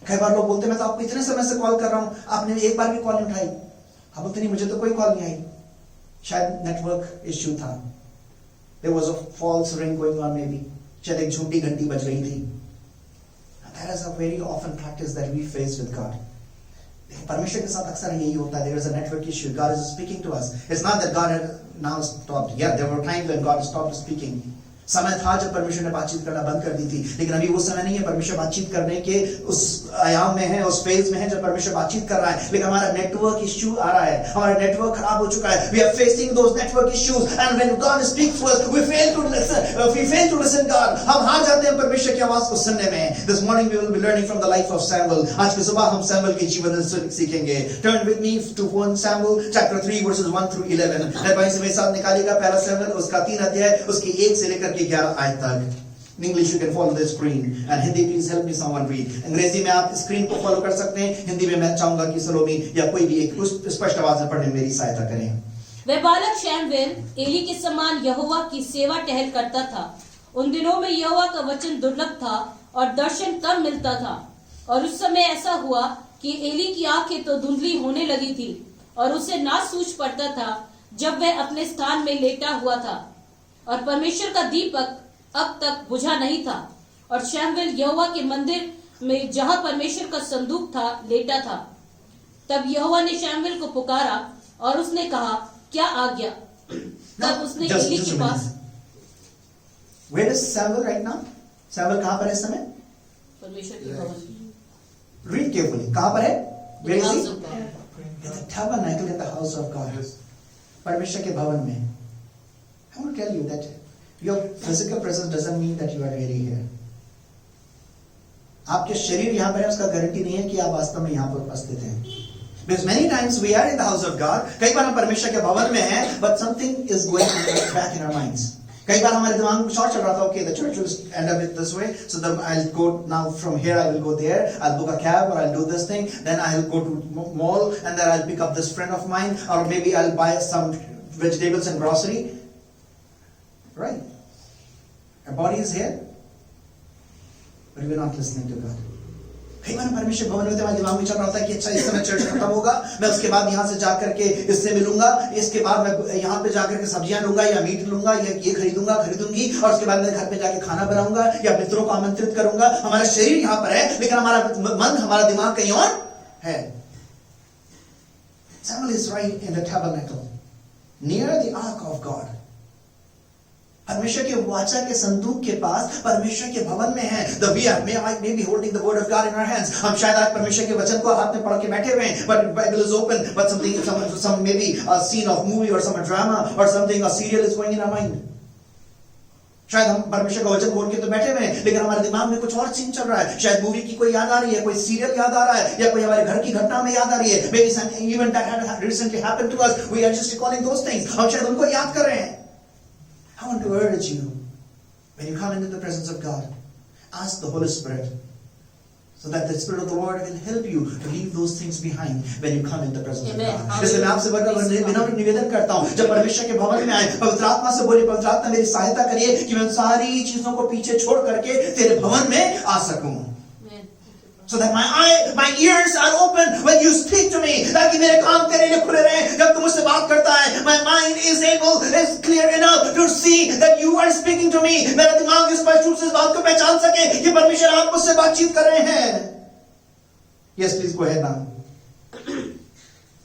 कई बार लोग बोलते मैं तो आपको इतने समय से कॉल कर रहा हूं, आपने एक बार भी कॉल नहीं उठाई. आप बोलते नहीं मुझे तो कोई कॉल नहीं आई. शायद नेटवर्क इश्यू था. There was a false ring going on maybe. शायद एक झूठी घंटी बज रही थी. That is a very often practice that we face with God. परमेश्वर के साथ अक्सर यही होता है. There is a network issue. God is speaking to us. It's not that God had now stopped. Yeah, there were times when God stopped speaking. समय था जब परमेश्वर ने बातचीत करना बंद कर दी थी, लेकिन अभी वो समय नहीं है। परमेश्वर बातचीत करने के उस आयाम में है, उस फेज में है जब परमेश्वर बातचीत कर रहा है। लेकिन हमारा नेटवर्क इश्यू आ रहा है, हमारा नेटवर्क खराब हो चुका है। We are facing those network issues and when God speaks to us we fail to listen God. हम हार जाते हैं परमेश्वर की आवाज को सुनने में। This morning we will be learning from the life of Samuel. आज की सुबह हम सैमुअल के जीवन से सीखेंगे। Turn with me to 1 Samuel chapter 3 verses 1 through 11। भाई से मेरे साथ निकालिएगा पहला सैमुअल उसका 3 अध्याय उसकी 1 से लेकर के 11 आयत तक। In English you can follow the screen and Hindi please help me someone read। अंग्रेजी में आप स्क्रीन को फॉलो कर सकते हैं, हिंदी में मैं चाहूंगा कि सलोमी या कोई भी एक स्पष्ट आवाज में पढ़ने में मेरी सहायता करें। वह बालक शमूएल एली के समान यहोवा की सेवा टहल करता था। उन दिनों में यहोवा का वचन दुर्लभ था और दर्शन कम मिलता था। और उस समय ऐसा हुआ कि एली की आंखें तो धुंधली होने लगी थी और उसे ना सूझ पड़ता था जब वह अपने स्थान में लेटा हुआ था, और परमेश्वर का दीपक अब तक बुझा नहीं था। और शमूएल यहोवा के मंदिर में जहां परमेश्वर का संदूक था लेटा था। तब यहोवा ने शमूएल को पुकारा और उसने कहा, क्या आज्ञा? तब उसने एली के पास Where is Samuel right now? Samuel कहां पर है इस समय? परमेश्वर के भवन। Read carefully। कहां पर है? Where is he? House of God। In the tabernacle at the house of God। परमेश्वर के भवन में। I want to tell you that your physical presence doesn't mean that you are really here। आपके शरीर यहाँ पर है उसका गारंटी नहीं है कि आप वास्तव में यहाँ पर उपस्थित हैं। Because many times we are in the house of God। कई बार हम परमेश्वर के भवन में हैं, but something is going back in our minds। कई बार हमारे दिमाग में कुछ और चल रहा था। Okay, the church will end up with this way, so then I'll go now from here. I will go there. I'll book a cab or I'll do this thing. Then I'll go to mall and then I'll pick up this friend of mine, or maybe I'll buy some vegetables and grocery. Right? Our body is here, but we're not listening to God। कई बार परमेश्वर भवन में हमारे दिमाग में चल रहा होता है कि अच्छा इस समय चर्च खत्म होगा, मैं उसके बाद यहाँ से जाकर के इससे मिलूंगा, इसके बाद मैं यहाँ पे जाकर के सब्जियां लूंगा या मीट लूंगा या ये खरीदूंगी, और उसके बाद मैं घर पे जाके खाना बनाऊंगा या मित्रों को आमंत्रित करूंगा। हमारा शरीर यहाँ पर है लेकिन हमारा मन, हमारा दिमाग कहीं और है। Samuel is right in the tabernacle near the ark of God। परमेश्वर के वाचा के संदूक के पास परमेश्वर के भवन में है। The we may be holding the word of God in our hands। हम शायद आज परमेश्वर के वचन को हाथ में पढ़ के बैठे हुए हैं, but Bible is open, but some maybe a scene of movie or some drama or something, a serial is going in our mind। शायद हम परमेश्वर का वचन बोल के तो बैठे हुए हैं लेकिन हमारे दिमाग में कुछ और सीन चल रहा है। शायद मूवी की कोई याद आ रही है, कोई सीरियल याद आ रहा है, या कोई हमारे घर की घटना में याद आ रही है। Maybe some event that had recently happened to us, we are just recalling those things। हम शायद उनको याद कर रहे हैं। I want to urge you, when you come into the presence of God, ask the Holy Spirit, so that the Spirit of the Lord will help you to leave those things behind when you come into the presence of God। इसलिए मैं आपसे बड़ा निवेदन करता हूँ, जब परमेश्वर के भवन में आए, पवित्र आत्मा से बोलिए, पवित्र आत्मा मेरी सहायता करिए कि मैं सारी चीजों को पीछे छोड़ करके तेरे भवन में आ सकूं। So that my ears are open when you speak to me, ताकि मेरे कान तेरे लिए खुले रहें जब तू मुझसे बात करता है। My mind is clear enough to see that you are speaking to me। मेरा दिमाग स्पष्ट रूप से इस बात को पहचान सके कि परमेश्वर आप मुझसे बातचीत कर रहे हैं। Yes, please go ahead now।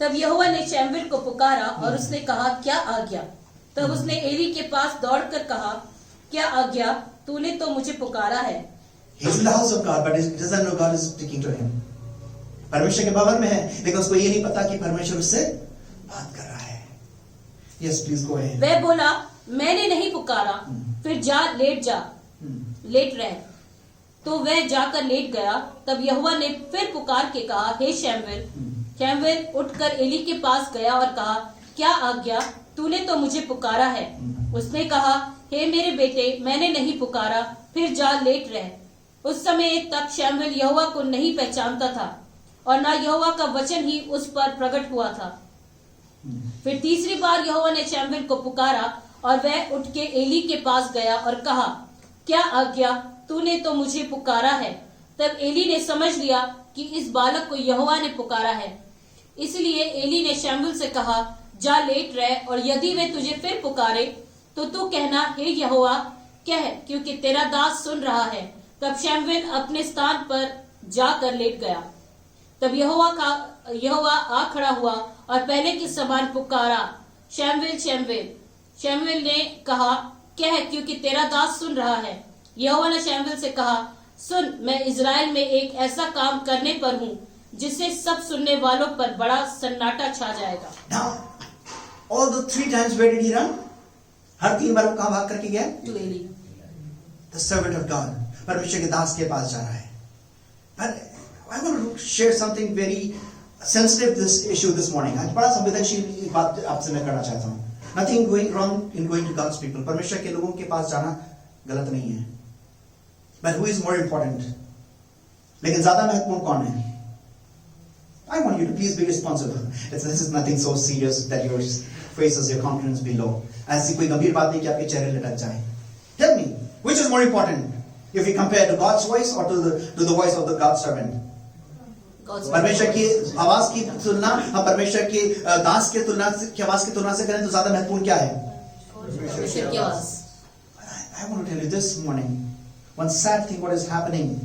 तब यहोवा ने शमूएल को पुकारा और उसने कहा, क्या आज्ञा? तब उसने एली के पास दौड़कर कहा, क्या आज्ञा? तूने तो मुझे पुकारा है। He's in the house of God, but he doesn't know God is speaking to him। परमेश्वर के भवन में है लेकिन उसको ये नहीं पता कि परमेश्वर उससे बात कर रहा है। Yes, please go ahead। वह बोला, मैंने नहीं पुकारा, फिर लेट रह। तो वह जाकर लेट गया। तब यहोवा ने फिर पुकार के कहा, हे शमूएल। शमूएल उठकर एली के पास गया और कहा, क्या आज्ञा? तूने तो मुझे पुकारा है। उसने कहा, हे मेरे बेटे, मैंने नहीं पुकारा, फिर लेट रह। उस समय तक शमूएल यहोवा को नहीं पहचानता था और ना यहोवा का वचन ही उस पर प्रकट हुआ था। फिर तीसरी बार यहोवा ने शमूएल को पुकारा और वह उठ के एली के पास गया और कहा, क्या आज्ञा? तूने तो मुझे पुकारा है। तब एली ने समझ लिया कि इस बालक को यहोवा ने पुकारा है। इसलिए एली ने शमूएल से कहा, जा लेट रह, और यदि वे तुझे फिर पुकारे तो तू कहना, हे यहोवा कह, क्योंकि तेरा दास सुन रहा है। तब शमूएल अपने स्थान पर जाकर लेट गया। तब यहोवा आ खड़ा हुआ और पहले के समान पुकारा, शमूएल, शमूएल। शमूएल ने कहा, कह, क्योंकि तेरा दास सुन रहा है। यहोवा ने शमूएल से कहा, सुन, मैं इज़राइल में एक ऐसा काम करने पर हूँ जिससे सब सुनने वालों पर बड़ा सन्नाटा छा जाएगा। Now, all the 3 times where did he run? हर 3 बार वो कहाँ भाग करके गया? To Eli. The servant of God, परमेश्वर के दास के पास जा रहा है। But I want to share something very sensitive this issue this morning. आज बड़ा संवेदनशील बात आपसे मैं करना चाहता हूँ। Nothing going wrong in going to God's people. परमेश्वर के लोगों के पास जाना गलत नहीं है। But who is more important? लेकिन ज्यादा महत्वपूर्ण कौन है? I want you to please be responsible. This is nothing so serious that your faces, your countenance be low. ऐसी कोई गंभीर बात नहीं कि आपके चेहरे लटक जाए. Tell me, which is more important? If we compare to God's voice or to the voice of the God's servant? परमेश्वर की आवाज की तुलना हम परमेश्वर के दास के आवाज की तुलना से करें तो ज्यादा महत्वपूर्ण क्या है? परमेश्वर की आवाज। I want to tell you this morning, one sad thing what is happening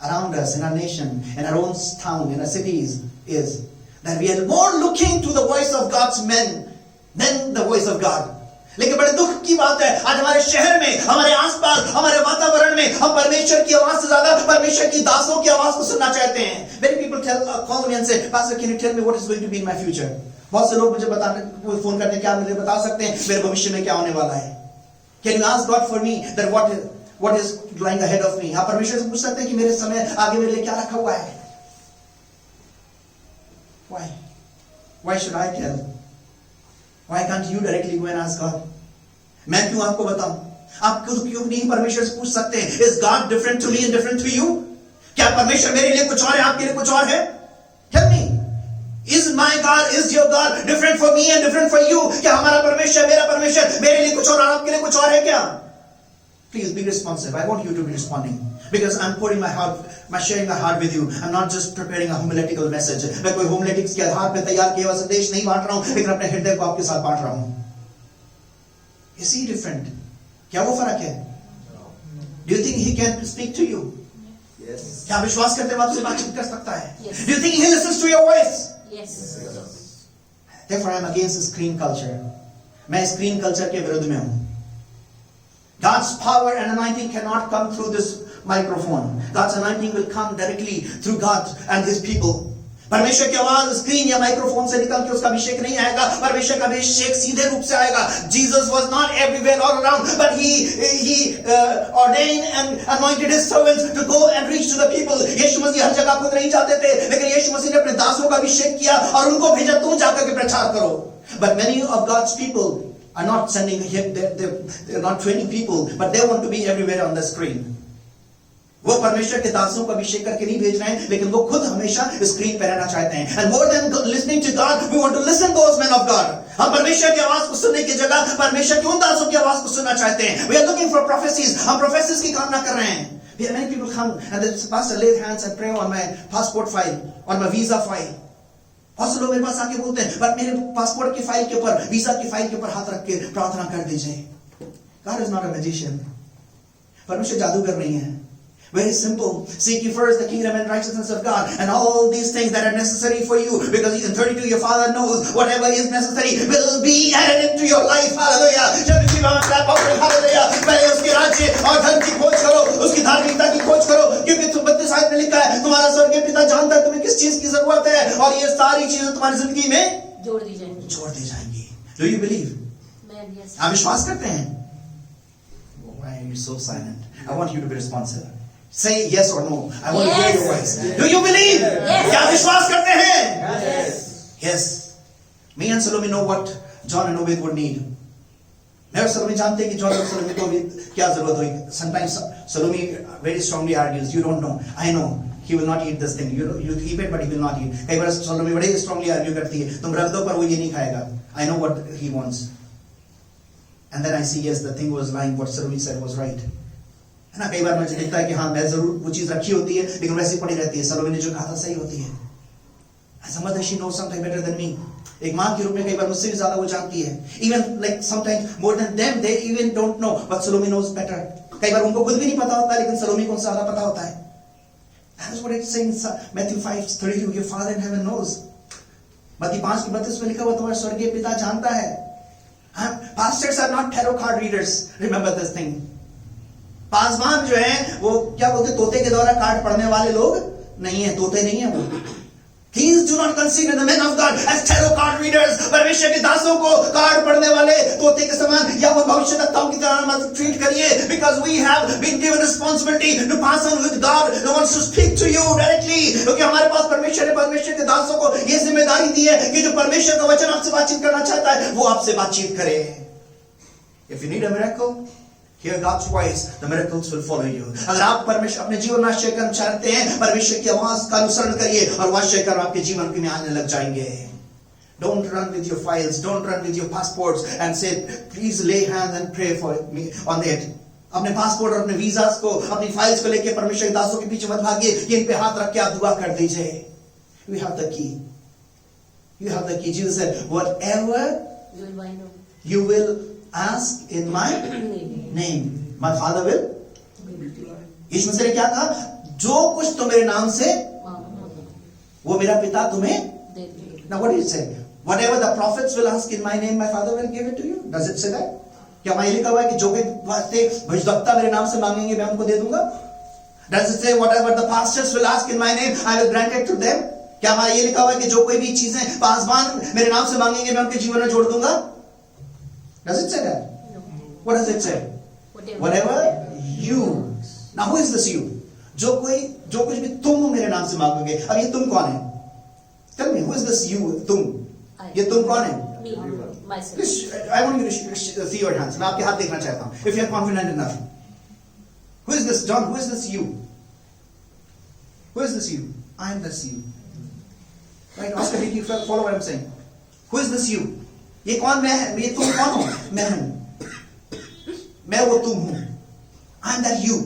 around us in our nation, in our own town, in our cities, is that we are more looking to the voice of God's men than the voice of God. लेकिन बड़े दुख की बात है, आज हमारे शहर में, हमारे आसपास, हमारे वातावरण में हम परमेश्वर की आवाज से ज्यादा परमेश्वर की दासों की आवाज को सुनना चाहते हैं। Many people call me and say, Pastor, can you tell me what is going to be in my future? बहुत से लोग मुझे बताने फोन करते हैं, क्या मुझे बता सकते हैं मेरे भविष्य में क्या होने वाला है? Can you ask God for me that what is lying ahead of me? आप परमेश्वर से पूछ सकते हैं कि मेरे समय आगे मेरे लिए क्या रखा हुआ है? Why should I tell? Why can't you directly go and ask God? मैं क्यों आपको बताऊं? आप क्यों नहीं परमेश्वर से पूछ सकते? Is God different to me and different to you? क्या परमेश्वर मेरे लिए कुछ और है, आपके लिए कुछ और है? Tell me. Is my God, is your God different for me and different for you? क्या हमारा परमेश्वर, मेरा परमेश्वर मेरे लिए कुछ और आपके लिए कुछ और है क्या? Please be responsive. I want you to be responding because I'm pouring my heart, sharing my heart with you. I'm not just preparing a homiletical message. मैं कोई homiletics के आधार पे तैयार किया हुआ संदेश नहीं बांट रहा हूँ, लेकिन अपने हृदय को आपके साथ बांट रहा हूँ. Is he different? क्या वो फर्क है? Do you think he can speak to you? Yes. क्या विश्वास करते हैं आपसे बातचीत कर सकता है? Yes. Do you think he listens to your voice? Yes. Therefore, I'm against the screen culture. मैं screen culture के विरुद्ध में हूँ. God's power and anointing cannot come through this microphone. God's anointing will come directly through God and His people. परमेश्वर की आवाज स्क्रीन या माइक्रोफोन से निकल के उसका अभिषेक नहीं आएगा. परमेश्वर का अभिषेक सीधे रूप से आएगा. Jesus was not everywhere all around, but he ordained and anointed his servants to go and reach to the people. यीशु मसीह हर जगह खुद नहीं जाते थे, लेकिन यीशु मसीह ने अपने दासों का अभिषेक किया और उनको भेजा, तुम जाकर के प्रचार करो. But many of God's people are not sending him, they're not training people, but they want to be everywhere on the screen. वो परमेश्वर के दासों को अभिषेक करके नहीं भेज रहे हैं, लेकिन वो खुद हमेशा स्क्रीन पे रहना चाहते हैं. And more than listening to God, we want to listen to those men of God. हम परमेश्वर की आवाज को सुनने की जगह परमेश्वर के उन दासों की आवाज को सुनना चाहते हैं. We are looking for prophecies. हम prophecies की कामना कर रहे हैं. Many people come and the pastor laid hands and pray on my passport file, on my visa file. बहुत से लोग मेरे पास आके बोलते हैं, पर मेरे पासपोर्ट की फाइल के ऊपर, वीजा की फाइल के ऊपर हाथ रख के प्रार्थना कर दीजिए. God is not a magician. परमेश्वर जादूगर नहीं है. Very simple. Seek ye first the kingdom and righteousness of God, and all these things that are necessary for you, because in 32 your Father knows whatever is necessary will be added into your life. Hallelujah. जब इसी बात से आप हालेलुया, पहले उसके राज्य और धर्म की खोज करो, उसकी धार्मिकता की खोज करो, क्योंकि 32 आयत में लिखा है, तुम्हारा स्वर्गीय पिता जानता है तुम्हें किस चीज की जरूरत है, और ये सारी चीजें तुम्हारी जिंदगी में जोड़ दी जाएंगी. छोड़ दी जाएंगी. Do you believe? Yes. आप विश्वास करते हैं? Why are you so silent? I want you to be responsive. Say yes or no. I want to hear your voice. Do you believe? Yes. क्या विश्वास करते हैं? Yes. Yes. Me and Salome know what John and Obed would need. मैं और Salome जानते हैं कि John और Salome को भी क्या जरूरत होगी. Sometimes Salome very strongly argues. You don't know. I know. He will not eat this thing. You keep it, but he will not eat. कई बार Salome बड़े strongly argue करती है. तुम रख दो पर वो ये नहीं खाएगा. I know what he wants. And then I see yes, the thing was lying. What Salome said was right. है ना, कई बार मुझे दिखता है कि हाँ मैं जरूर वो चीज रखी होती है, लेकिन वैसी पड़ी रहती है. सलोमी ने जो कहा था सही होती है. I समझ she knows something better than me. एक माँ के रूप में कई बार मुझसे भी ज्यादा वो जानती है. Even like sometimes more than them, they even don't know, but Salome knows better. कई बार उनको खुद भी नहीं पता होता, लेकिन सलोमी को उनसे ज्यादा पता होता है. That is what it's saying in Matthew 5:32. Your Father in heaven knows. मत्ती 5:32 में लिखा हुआ तुम्हारा स्वर्गीय पिता जानता है. Pastors are not tarot card readers. Remember this thing. Paswan जो है वो क्या बोलते, तोते के द्वारा कार्ड पढ़ने वाले लोग नहीं है, तोते नहीं है वो. Please do not consider the men of God as tarot card readers. परमेश्वर के दासों को कार्ड पढ़ने वाले तोते के समान या वो भविष्यवक्ताओं की तरह मत ट्रीट करिए. Because we have been given responsibility to pass on with God who wants to speak to you directly. क्योंकि हमारे पास परमेश्वर ने परमेश्वर के दासों को ये जिम्मेदारी दी है कि जो परमेश्वर का वचन आपसे बातचीत करना चाहता है वो आपसे बातचीत करे. If you need a miracle, hear God's voice, the miracles will follow you. अगर आप परमेश्वर अपने जीवन में आश्चर्य कर्म चाहते हैं, परमेश्वर की आवाज का अनुसरण करिए और आश्चर्य कर्म आपके जीवन में आने लग जाएंगे. Don't run with your files, don't run with your passports and say, please lay hands and pray for me on it. अपने पासपोर्ट और अपने वीजास को, अपनी फाइल्स को लेके परमेश्वर के दासों के पीछे मत भागिए कि इन पे हाथ रख के आप दुआ कर दीजिए. You have the key. You have the key. Jesus said, whatever you will ask in my name, my Father will. यीशु मसीह ने क्या कहा? जो कुछ तुम मेरे नाम से वो मेरा पिता तुम्हें. Now what did it say? Whatever the prophets will ask in my name, my Father will give it to you. Does it say that? क्या वहां लिखा हुआ है कि जो कोई वास्ते भविष्यवक्ता मेरे नाम से मांगेंगे मैं उनको दे दूंगा? Does it say whatever the pastors will ask in my name, I will grant it to them? क्या वहां ये लिखा हुआ है कि जो कोई भी चीजें पासवान मेरे नाम से मांगेंगे मैं उनके जीवन में जोड़ दूंगा? Does it say that? No. What does it say? Whatever you. Now who is this you? जो कुछ भी तुम मेरे नाम से मांगोगे. अब ये तुम कौन है? Tell me, who is this you? तुम. ये तुम कौन है? Me, myself. I want you to see your hands. मैं आपके हाथ देखना चाहता हूँ. If you are confident enough. Who is this John? Who is this you? Who is this you? I am this you. Right? Oscar, did you follow what I'm saying? Who is this you? ये कौन मैं है? ये तुम कौन हो? मैं हूं. मैं वो तुम हूं. I am that you.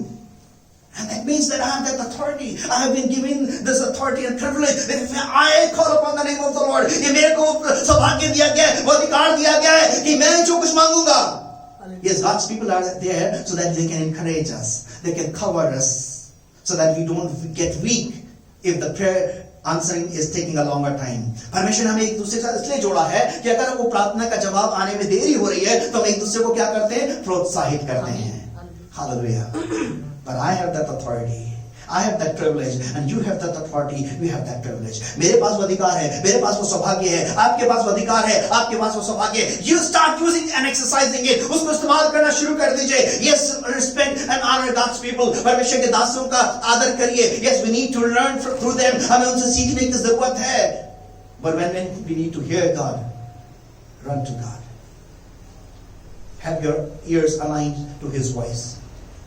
And that means that I have that authority. I have been given this authority and privilege that if I call upon the name of the Lord, ये मेरे को सौभाग्य दिया गया है, वो अधिकार दिया गया है कि मैं जो कुछ मांगूंगा. Yes, God's people are there so that they can encourage us. They can cover us so that we don't get weak if the prayer answering is taking a longer time. परमेश्वर ने हमें एक दूसरे के साथ इसलिए जोड़ा है कि अगर वो प्रार्थना का जवाब आने में देरी हो रही है तो हम एक दूसरे को क्या करते हैं? प्रोत्साहित करते हैं. Hallelujah. But I have that authority. I have that privilege and you have that authority. We have that privilege. मेरे पास वो अधिकार है, मेरे पास वो सौभाग्य है, आपके पास वो अधिकार है, आपके पास वो सौभाग्य है. You start using and exercising it. उसको इस्तेमाल करना शुरू कर दीजिए. Yes, respect and honor God's people. परमेश्वर के दासों का आदर करिए. Yes, we need to learn through them. हमें उनसे सीखने की जरूरत है. But when we need to hear God, run to God. Have your ears aligned to His voice.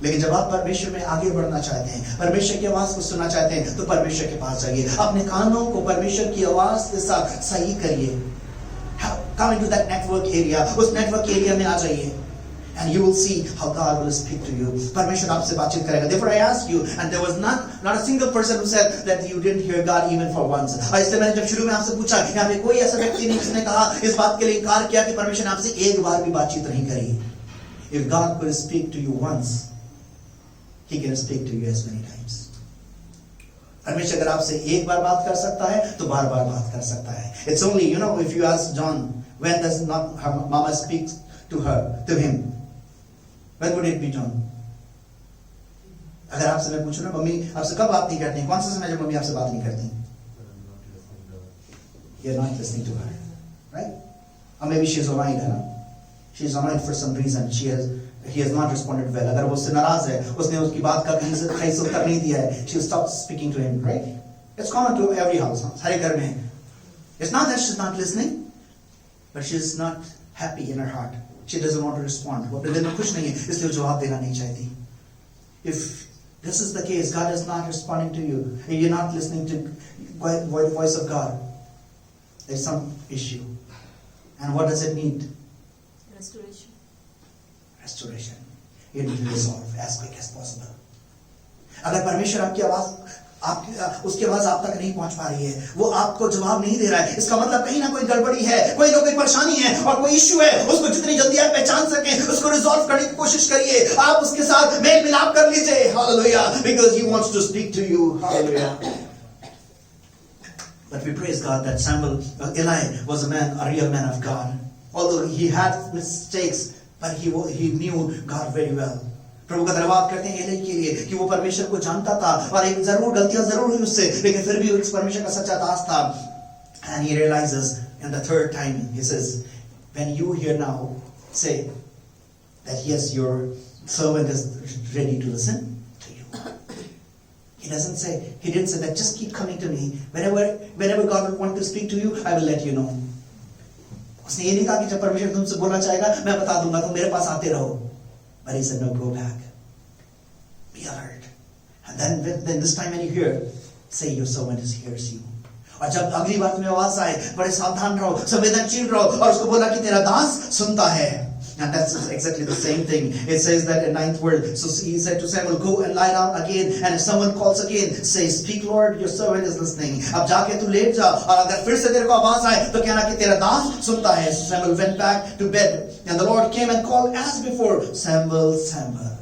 लेकिन जब आप परमेश्वर में आगे बढ़ना चाहते हैं, परमेश्वर की आवाज को सुनना चाहते हैं, तो परमेश्वर के पास जाइए. अपने कानों को परमेश्वर की आवाज के साथ सही करिए. Come into that network area. उस नेटवर्क एरिया में आ जाइए. And you will see how God will speak to you. परमेश्वर आपसे बातचीत करेगा. Therefore I ask you, and there was not a single person who said that you didn't hear God even for once. और इसलिए मैंने जब शुरू में आपसे पूछा, यहाँ पे कोई ऐसा व्यक्ति नहीं जिसने कहा इस बात के लिए इनकार किया कि परमेश्वर ने आपसे एक बार भी बातचीत नहीं करी. If God could speak to you once, He can speak to you as many times. परमेश्वर अगर आपसे एक बार बात कर सकता है तो बार बार बात कर सकता है. It's only, if you ask John, when does not her mama speak to him? When would it be, John? अगर आपसे मैं पूछूं ना, मम्मी आपसे कब बात नहीं करती? कौन सा समय जब मम्मी आपसे बात नहीं करती? You're not listening to her, right? Or maybe she's annoyed, है ना? She's annoyed for some reason. He has not responded well. अगर वो उससे नाराज है, उसने उसकी बात का कहीं से उत्तर नहीं दिया है, she'll stop speaking to him, right? It's common to every house. हर घर में. It's not that she's not listening, but she's not happy in her heart. She doesn't want to respond. वो अपने दिल में खुश नहीं है, इसलिए वो जवाब देना नहीं चाहती. If this is the case, God is not responding to you, and you're not listening to the voice of God, there's some issue. And what does it need? Restoration. It will resolve as quick as possible. अगर परमेश्वर आपकी आवाज उसकी आवाज आप तक नहीं पहुंच पा रही है, वो आपको जवाब नहीं दे रहा है, इसका मतलब कहीं ना कोई गड़बड़ी है, कोई ना कोई परेशानी है और कोई इश्यू है. उसको जितनी जल्दी आप पहचान सकें उसको रिजॉल्व करने की कोशिश करिए. आप उसके साथ मेल मिलाप कर लीजिए. Hallelujah, because He wants to speak to you. Hallelujah. But we praise God that Eli was a real man of God. although he had mistakes, but he knew God very well. प्रभु का धन्यवाद करते हैं एली के लिए कि वो परमेश्वर को जानता था और एक जरूर गलतियां जरूर हुई उससे, लेकिन फिर भी उस परमेश्वर का सच्चा दास था. And he realizes in the third time, he says, when you hear now say that yes, your servant is ready to listen to you. He didn't say that just keep coming to me. Whenever God will want to speak to you, I will let you know. उसने ये नहीं कहा कि जब परमेश्वर तुमसे बोलना चाहेगा मैं बता दूंगा, तुम मेरे पास आते रहो. But he said, no, go back. Be alert. And then this time when you hear, say your servant hears you. और जब अगली बार तुम्हें आवाज आए, बड़े सावधान रहो, संवेदनशील रहो, और उसको बोला कि तेरा दास सुनता है. And that's exactly the same thing. It says that in 9th word. So he said to Samuel, go and lie down again. And if someone calls again, say, speak Lord, your servant is listening. अब जाके तू लेट जा, और अगर फिर से तेरे को आवाज आए तो कहना कि तेरा दास सुनता है. Samuel went back to bed, and the Lord came and called as before, Samuel, Samuel.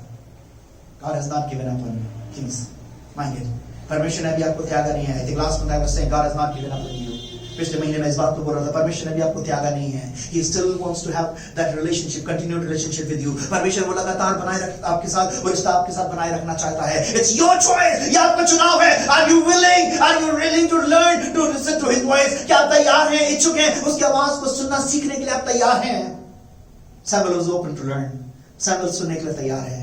God has not given up on you. Please mind it. परमेश्वर ने भी आपको त्यागा नहीं है. I think last month I was saying God has not given up on you. पिछले महीने में इस बात को बोल रहा था, परमेश्वर ने भी आपको त्यागा नहीं है. He still wants to have that relationship, continued relationship with you. परमेश्वर वो लगातार बनाए रख आपके साथ, वो रिश्ता आपके साथ बनाए रखना चाहता है. It's your choice. ये आपका चुनाव है. Are you willing to learn to listen to His voice? क्या आप तैयार हैं, इच्छुक हैं उसकी आवाज को सुनना सीखने के लिए? आप तैयार हैं? Samuel was open to learn. Samuel सुनने के लिए तैयार है.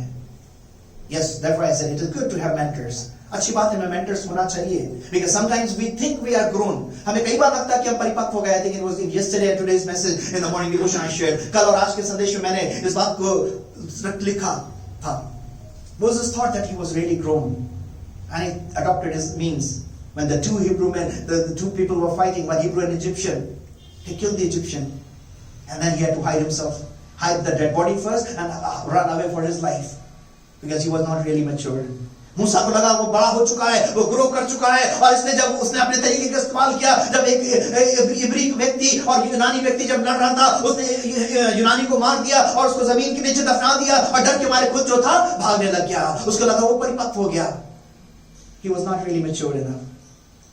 Yes, therefore I said it is good to have mentors. अच्छी बात है, में मेंटर्स होना चाहिए. Because sometimes we think we are grown. हमें कई बार लगता है कि हम परिपक्व हो गए. I think it was in yesterday and today's message in the morning devotion I shared. कल और आज के संदेश में मैंने इस बात को लिखा था. Moses thought that he was really grown, and he adopted his means. When the two Hebrew men, the two people were fighting, one Hebrew and Egyptian, he killed the Egyptian, and then he had to hide the dead body first, and run away for his life, because he was not really matured. मूसा को लगा वो बड़ा हो चुका है, वो ग्रो कर चुका है, और इसने जब उसने अपने तरीके का इस्तेमाल किया, जब एक इब्री व्यक्ति और यूनानी व्यक्ति जब लड़ रहा था, उसने यूनानी को मार दिया और उसको जमीन के नीचे दफना दिया, और डर के मारे खुद जो था भागने लग गया. उसको लगा वो परिपक्व हो गया. He was not really mature enough.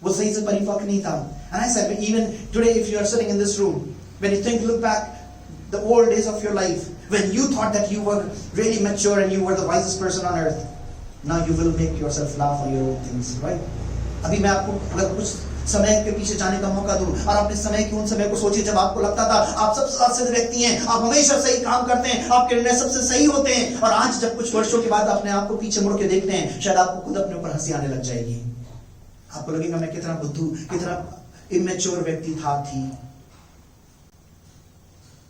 वो सही से परिपक्व नहीं था. And I said, even today if you are sitting in this room, when you look back the old days of your life, when you thought that you were really mature and you were the wisest person on earth, now you will make yourself laugh for your own things, right? अभी मैं आपको अगर कुछ समय के पीछे जाने का मौका दूं, और अपने समय के उन समय को सोचिए जब आपको लगता था आप सबसे अच्छे व्यक्ति हैं, आप हमेशा सही काम करते हैं, आपके निर्णय सबसे सही होते हैं, और आज जब कुछ वर्षों के बाद अपने आप को पीछे मुड़ के देखते हैं, शायद आपको खुद अपने ऊपर हंसी आने लग जाएगी. आपको लगेगा मैं कितना बुद्धू, कितना इमेच्योर व्यक्ति थी.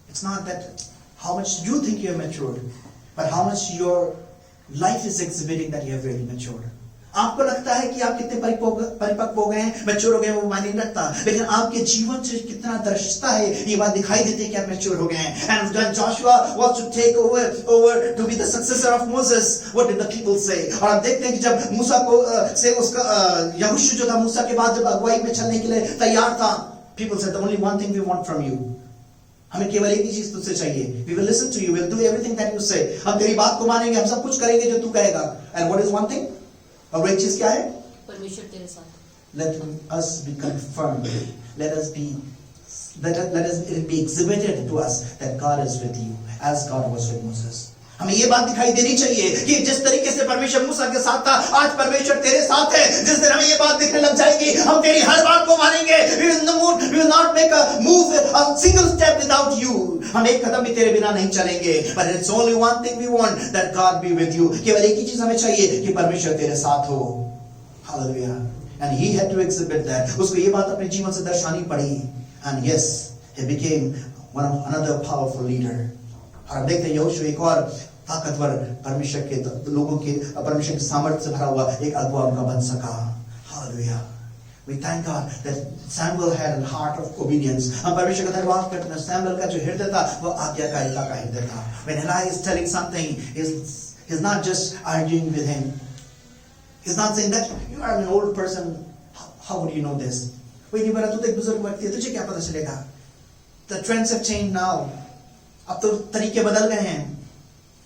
It's not that how much you think you have matured, but how much your life is exhibiting that you have really matured. आपको लगता है कि आप कितने परिपक्व हो गए हैं, मैच्योर हो गए हैं, वो मायने नहीं रखता, लेकिन आपके जीवन से कितना दर्शता है ये बात दिखाई देती है कि आप मैच्योर हो गए हैं. And when Joshua was to take over to be the successor of Moses, what did the people say? और आप देखते हैं कि जब मूसा को से उसका यहोशू जो था मूसा के बाद जब अगुवाई में चलने के लिए तैयार था, people said the only one thing we want from you. हमें केवल एक ही चीज तुझसे चाहिए. We will listen to you. We will do everything that you say. हम तेरी बात को मानेंगे, हम सब कुछ करेंगे जो तू कहेगा. And what is one thing? और एक चीज क्या है? परमेश्वर तेरे साथ. Let us be confirmed. Let us be exhibited to us that God is with you, as God was with Moses. हमें ये बात दिखाई देनी चाहिए कि जिस तरीके से परमेश्वर मूसा के साथ था, आज परमेश्वर तेरे साथ है. जिस दिन हमें ये बात दिखने लग जाएगी, हम तेरी हर बात को मानेंगे. We will not make a move, a single step without you. हम एक कदम भी तेरे बिना नहीं चलेंगे. But it's only one thing we want, that God be with you. केवल एक ही चीज हमें चाहिए कि परमेश्वर तेरे साथ हो. Hallelujah. And he had to exhibit that. उसको ये बात अपने जीवन से दर्शानी पड़ी. And yes, he became another powerful leader. और अब देखते हैं यहोशू एक और ताकतवर परमेश्वर के लोगों के परमेश्वर के सामर्थ्य से भरा हुआ एक अगुवा उनका बन सका. Hallelujah. We thank God that Samuel had a heart of obedience. हम परमेश्वर का धन्यवाद करते हैं. सैमुअल का जो हृदय था वो आज्ञाकारिता का हृदय था. When Eli is telling something, he's not just arguing with him. He's not saying that you are an old person. How would you know this? वही नहीं बोला, तू तो एक बुजुर्ग व्यक्ति है, तुझे क्या पता चलेगा? The trends have changed now. अब तो तरीके बदल गए हैं.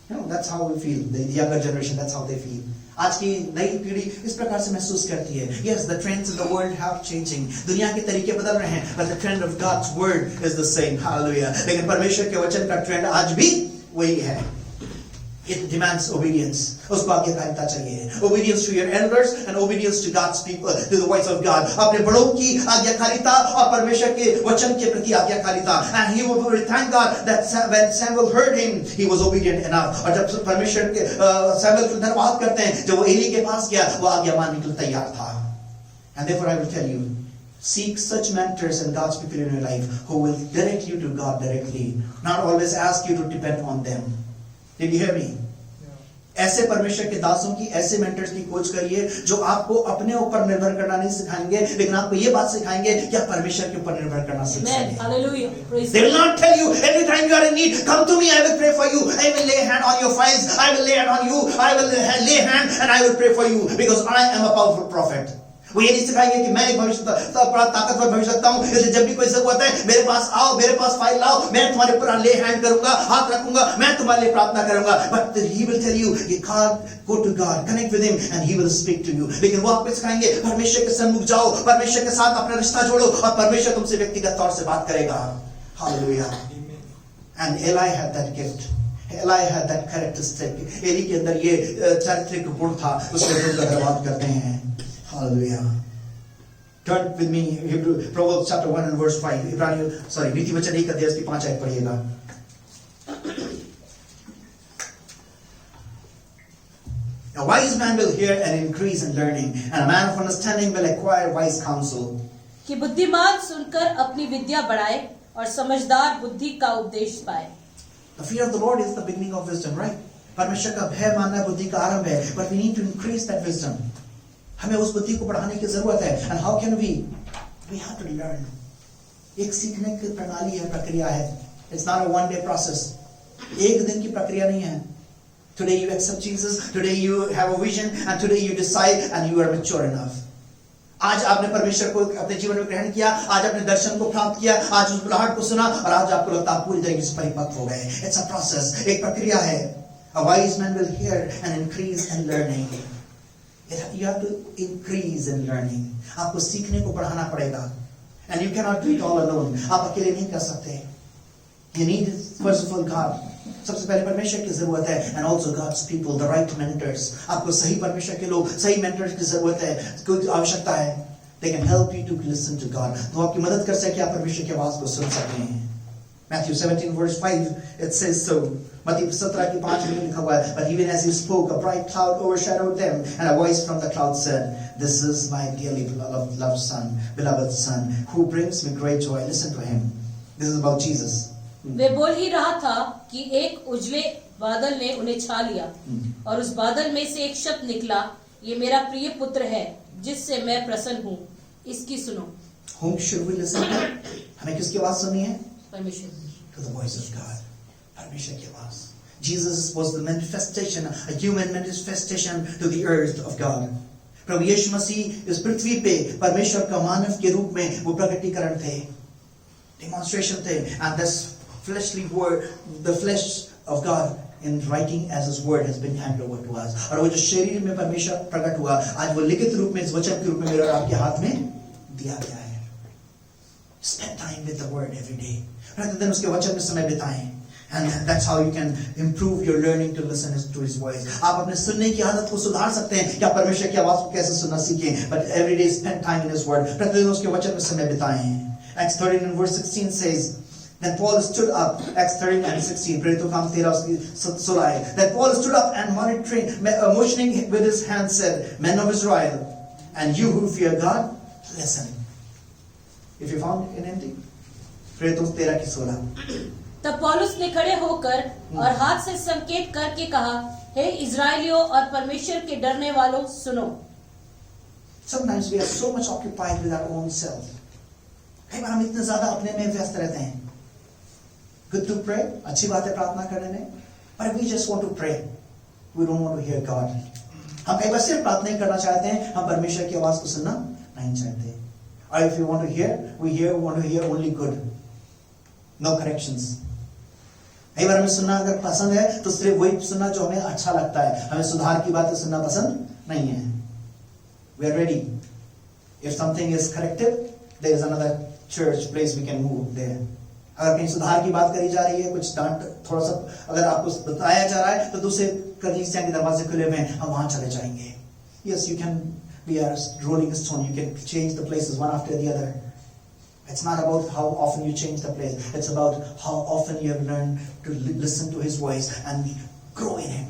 You know, that's how we feel. The younger generation, that's how they feel. आज की नई पीढ़ी इस प्रकार से महसूस करती है. Yes, the trends in the world have changing. दुनिया के तरीके बदल रहे हैं, but the trend of God's word is the same. Hallelujah. लेकिन परमेश्वर के वचन का ट्रेंड आज भी वही है. It demands obedience. उसको आज्ञाकारिता चाहिए. Obedience to your elders and obedience to God's people, to the voice of God. अपने बड़ों की आज्ञाकारिता और परमेश्वर के वचन के प्रति आज्ञाकारिता. And he will thank God that when Samuel heard him, he was obedient enough. और जब परमेश्वर के सैमुअल को धन्यवाद करते हैं, जब वो एली के पास गया, वो आज्ञा मानने के लिए तैयार था. And therefore I will tell you, seek such mentors and God's people in your life who will direct you to God directly, not always ask you to depend on them. Did you hear me? ऐसे परमेश्वर के दासों की, ऐसे मेंटर्स की खोज करिए जो आपको अपने ऊपर निर्भर करना नहीं सिखाएंगे, लेकिन आपको ये बात सिखाएंगे कि आप परमेश्वर के ऊपर निर्भर करना सीखेंगे. They will not tell you every time you are in need, come to me, I will pray for you, I will lay hand on your files, I will lay hand on you, I will lay hand and I will pray for you because I am a powerful prophet. वो ये नहीं सिखाएंगे कि मैं एक बड़ा ताकतवर भविष्यवक्ता हूँ, इसलिए जब भी कोई जरूरत है मेरे पास आओ, मेरे पास फाइल लाओ, मैं तुम्हारे ऊपर ले हैंड करूंगा, हाथ रखूंगा, मैं तुम्हारे लिए प्रार्थना करूंगा. But he will tell you, God, go to God, connect with him and he will speak to you. लेकिन वो आपको सिखाएंगे परमेश्वर के सम्मुख जाओ, परमेश्वर के साथ अपना रिश्ता जोड़ो और परमेश्वर तुमसे व्यक्तिगत तौर से बात करेगा. Hallelujah. And Eli had that gift. Eli had that characteristic. Eli के अंदर ये चारित्रिक गुण था, उसको हम धन्यवाद करते हैं. Hallelujah. Turn with me Hebrew Proverbs chapter 1 and verse 5. नीति वचन 1 अध्याय की 5 आयत पढ़िएगा. A wise man will hear and increase in learning, and a man of understanding will acquire wise counsel. कि बुद्धिमान सुनकर अपनी विद्या बढ़ाए और समझदार बुद्धि का उपदेश पाए. The fear of the Lord is the beginning of wisdom, right? परमेश्वर का भय मानना बुद्धि का आरंभ है, but we need to increase that wisdom. हमें उस बुद्धि को बढ़ाने की जरूरत है. And how can we? We have to learn. एक सीखने की प्रणाली है, प्रक्रिया है. It's not a one-day process. एक दिन की प्रक्रिया नहीं है. Today you accept Jesus, today you have a vision, and today you decide and you are mature enough. आज आपने परमेश्वर को अपने जीवन में ग्रहण किया, आज आपने दर्शन को प्राप्त किया, आज उस बुलाहट को सुना और आज आपको लगता है पूरी तरीके से परिपक्व हो गए. It's a process. एक प्रक्रिया है. A wise man will hear and increase in learning. You have to increase in learning. आपको सीखने को बढ़ाना पड़ेगा. And you cannot do it all alone. आप अकेले नहीं कर सकते. You need first of all God. सबसे पहले परमेश्वर की जरूरत है. And also God's people, the right mentors. आपको सही परमेश्वर के लोग, सही mentors की जरूरत है, कोई आवश्यकता है. They can help you to listen to God. तो आपकी मदद कर सके कि आप परमेश्वर की आवाज को सुन सकते हैं. Matthew 17 verse 5 it says so. मत्ती 17 की 5 में लिखा हुआ है. But even as he spoke, a bright cloud overshadowed them, and a voice from the cloud said, "This is my dearly beloved son, who brings me great joy. Listen to him." This is about Jesus. वे बोल ही रहा था कि एक उजले बादल ने उन्हें छा लिया और उस बादल में से एक शब्द निकला, ये मेरा प्रिय पुत्र है जिससे मैं प्रसन्न हूँ, इसकी सुनो. Whom should we listen to? हमें किसकी आवाज सुननी है? परमेश्वर. To the voice of God. परमेश्वर की आवाज. Jesus was the manifestation, a human manifestation to the earth of God. प्रभु यीशु मसीह इस पृथ्वी पे परमेश्वर का मानव के रूप में वो प्रकटीकरण थे, demonstration थे, and this fleshly word, the flesh of God in writing as His word has been handed over to us. और वो जो शरीर में परमेश्वर प्रकट हुआ, आज वो लिखित रूप में, इस वचन के रूप में मेरे और आपके हाथ में दिया गया है. Spend time with the word every day. प्रतिदिन उसके वचन में समय बिताएं. And that's how you can improve your learning to listen to His voice. आप अपने सुनने की आदत को सुधार सकते हैं कि आप परमेश्वर की आवाज को कैसे सुनना सीखें. But every day spend time in His word. प्रतिदिन उसके वचन में समय बिताएं. Acts 13 and verse 16 says, then Paul stood up. Acts 13 and 16. प्रेरितों काम 13 Then Paul stood up and motioning with his hand said, "Men of Israel, and you who fear God, listen." If you found in anything, प्रेरितों 13 की 16. तब पौलुस ने खड़े होकर और हाथ से संकेत करके कहा, हे इजराइलियों और परमेश्वर के डरने वालों, सुनो. Sometimes we are so much occupied with our own self. कई बार हम इतने ज्यादा अपने में व्यस्त रहते हैं. Good to pray, अच्छी बात है प्रार्थना करने में, but we just want to pray. We don't want to hear God. हम कई बार सिर्फ प्रार्थना ही करना चाहते हैं, हम परमेश्वर की आवाज को सुनना नहीं चाहते. Or if you want to hear, we want to hear only good. No corrections. कई बार हमें सुनना अगर पसंद है तो सिर्फ वही सुनना जो हमें अच्छा लगता है, हमें सुधार की बातें सुनना पसंद नहीं है. We are ready. If something is corrective, there is another church place we can move there. अगर कहीं सुधार की बात करी जा रही है, कुछ डांट थोड़ा सा अगर आपको बताया जा रहा है, तो दूसरे कलीसिया के दरवाजे खुले हुए हैं, हम वहां चले जाएंगे. Yes, you can be a rolling stone. You can change the places one after the other. It's not about how often you change the place. It's about how often you have learned to listen to His voice and grow in Him.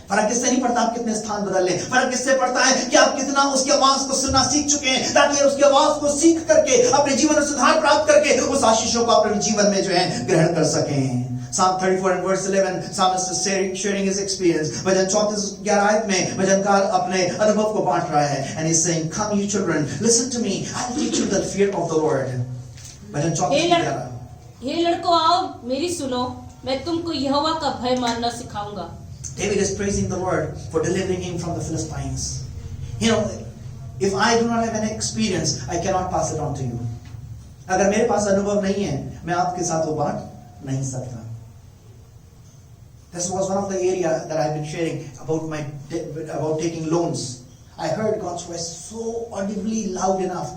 फर्क किससे नहीं पड़ता आप कितने स्थान बदल लें, फर्क किससे पड़ता है कि आप कितना उसकी आवाज को सुनना सीख चुके हैं, ताकि उसकी आवाज को सीख करके अपने जीवन में सुधार प्राप्त करके उस आशीषों को अपने जीवन में जो है ग्रहण कर सकें. Psalm 34 and verse 11, Psalmist is sharing his experience. भजन 34 आयत में भजनकार अपने अनुभव को बांट रहा है. And he's saying, "Come, you children, listen to me. I will teach you the fear of the Lord." भजन 34. हे लड़कों आओ मेरी सुनो, मैं तुमको यहोवा का भय मानना सिखाऊंगा. David is praising the Lord for delivering him from the Philistines. You know, if I do not have an experience, I cannot pass it on to you. अगर मेरे पास अनुभव नहीं है, मैं आपके साथ वो बांट नहीं सकता. This was one of the area that I've been sharing about taking loans. I heard God's voice so audibly loud enough,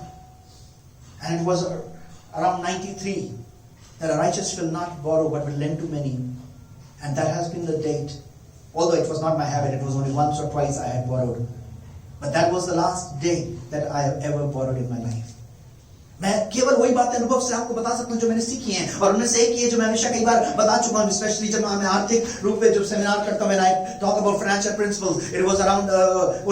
and it was around 93 that a righteous will not borrow but will lend to many, and that has been the date. Although it was not my habit, it was only once or twice I had borrowed, but that was the last day that I have ever borrowed in my life. मैं केवल वही बातें अनुभव से आपको बता सकता हूं जो मैंने सीखी हैं, और उनमें से एक ये जो मैं हमेशा कई बार बता चुका हूं, स्पेशली जब मैं आर्थिक रूप में जब सेमिनार करता हूं, I talk about financial principles. It was around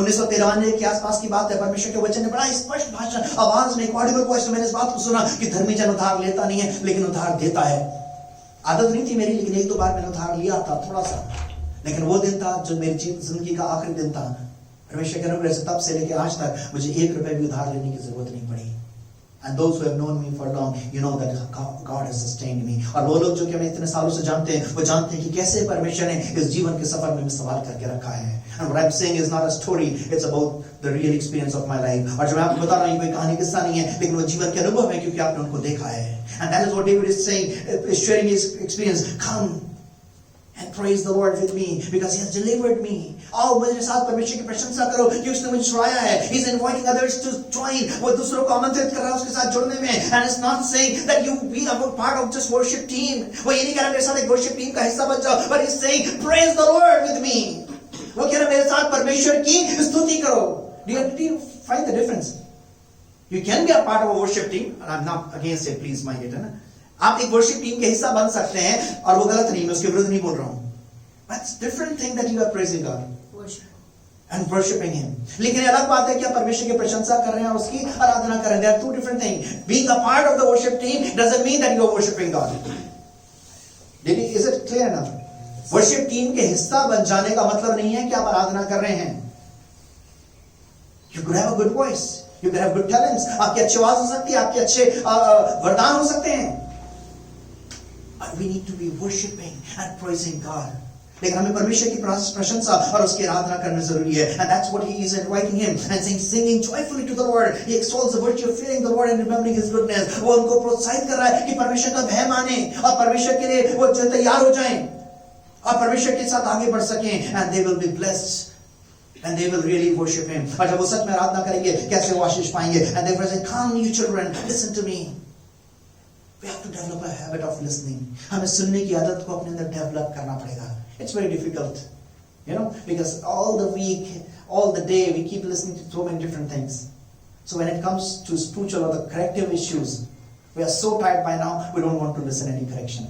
1993 के आसपास की बात है. परमेश्वर के वचन ने बड़ा स्पष्ट भाषा आवाज में ऑडिबल वॉइस में मैंने इस बात को सुना कि धर्मी जन उधार लेता नहीं है लेकिन उधार देता है. आदत नहीं थी मेरी, लेकिन एक दो बार मैंने उधार लिया था थोड़ा सा, लेकिन वो दिन था जो मेरी जिंदगी का आखिरी दिन था. परमेश्वर के अनुग्रह से तब से लेकर आज तक मुझे 1 रुपए भी उधार लेने की जरूरत नहीं पड़ी. And those who have known me for long, you know that God has sustained me. और वो लोग जो कि हमें इतने सालों से जानते हैं, वो जानते हैं कि कैसे परमेश्वर ने इस जीवन के सफर में संभाल करके रखा है. And what I'm saying is not a story; it's about the real experience of my life. और जो मैं आपको बता रहा हूँ, कोई कहानी किस्सा नहीं है, लेकिन वो जीवन के अनुभव है क्योंकि आपने उनको देखा है. And that is what David is saying, is sharing his experience. Come and praise the Lord with me because He has delivered me. आओ मेरे साथ परमेश्वर की प्रशंसा करो कि उसने मुझे छुड़ाया है. He's inviting others to join. वो दूसरों को आमंत्रित कर रहा है उसके साथ जुड़ने में. And it's not saying that you be a part of just worship team. वो ये नहीं कह रहा मेरे साथ एक worship team का हिस्सा बन जाओ, but He's saying praise the Lord with me. वो कह रहा मेरे साथ परमेश्वर की स्तुति करो. Do you find the difference? You can be a part of a worship team, and I'm not against it. Please mind it, है ना? आप एक वर्शिप टीम के हिस्सा बन सकते हैं और वो गलत नहीं, मैं उसके विरुद्ध नहीं बोल रहा हूं. That's different thing that you are praising God and worshiping Him. लेकिन ये अलग बात है कि आप परमेश्वर की प्रशंसा कर रहे हैं और उसकी आराधना कर रहे हैं. There are two different things. Being a part of the worship team doesn't mean that you are worshiping God. Is it clear enough? Worship team के हिस्सा बन जाने का मतलब नहीं है कि आप आराधना कर रहे हैं. You could have a good voice. You could have good talents. आपकी अच्छी आवाज हो सकती है, आपके अच्छे वरदान हो सकते हैं. But we need to be worshiping and praising God. लेकिन हमें परमेश्वर की प्रशंसा और उसकी आराधना करना जरूरी है. And that's what He is inviting him and saying, singing joyfully to the Lord. He extols the virtue of fearing the Lord and remembering His goodness. वो उनको प्रोत्साहित कर रहा है कि परमेश्वर का भय माने और परमेश्वर के लिए वो जो तैयार हो जाएं और परमेश्वर के साथ आगे बढ़ सकें. And they will be blessed. And they will really worship Him. और जब वो सच में आराधना करेंगे, कैसे वो आशीष पाएंगे? And they will say, "Come, you children, listen to me." We have to develop a habit of listening. हमें सुनने की आदत को अपने अंदर डेवलप करना पड़ेगा. It's very difficult, because all the week, all the day, we keep listening to so many different things. So when it comes to spiritual or the corrective issues, we are so tired by now, we don't want to listen any correction.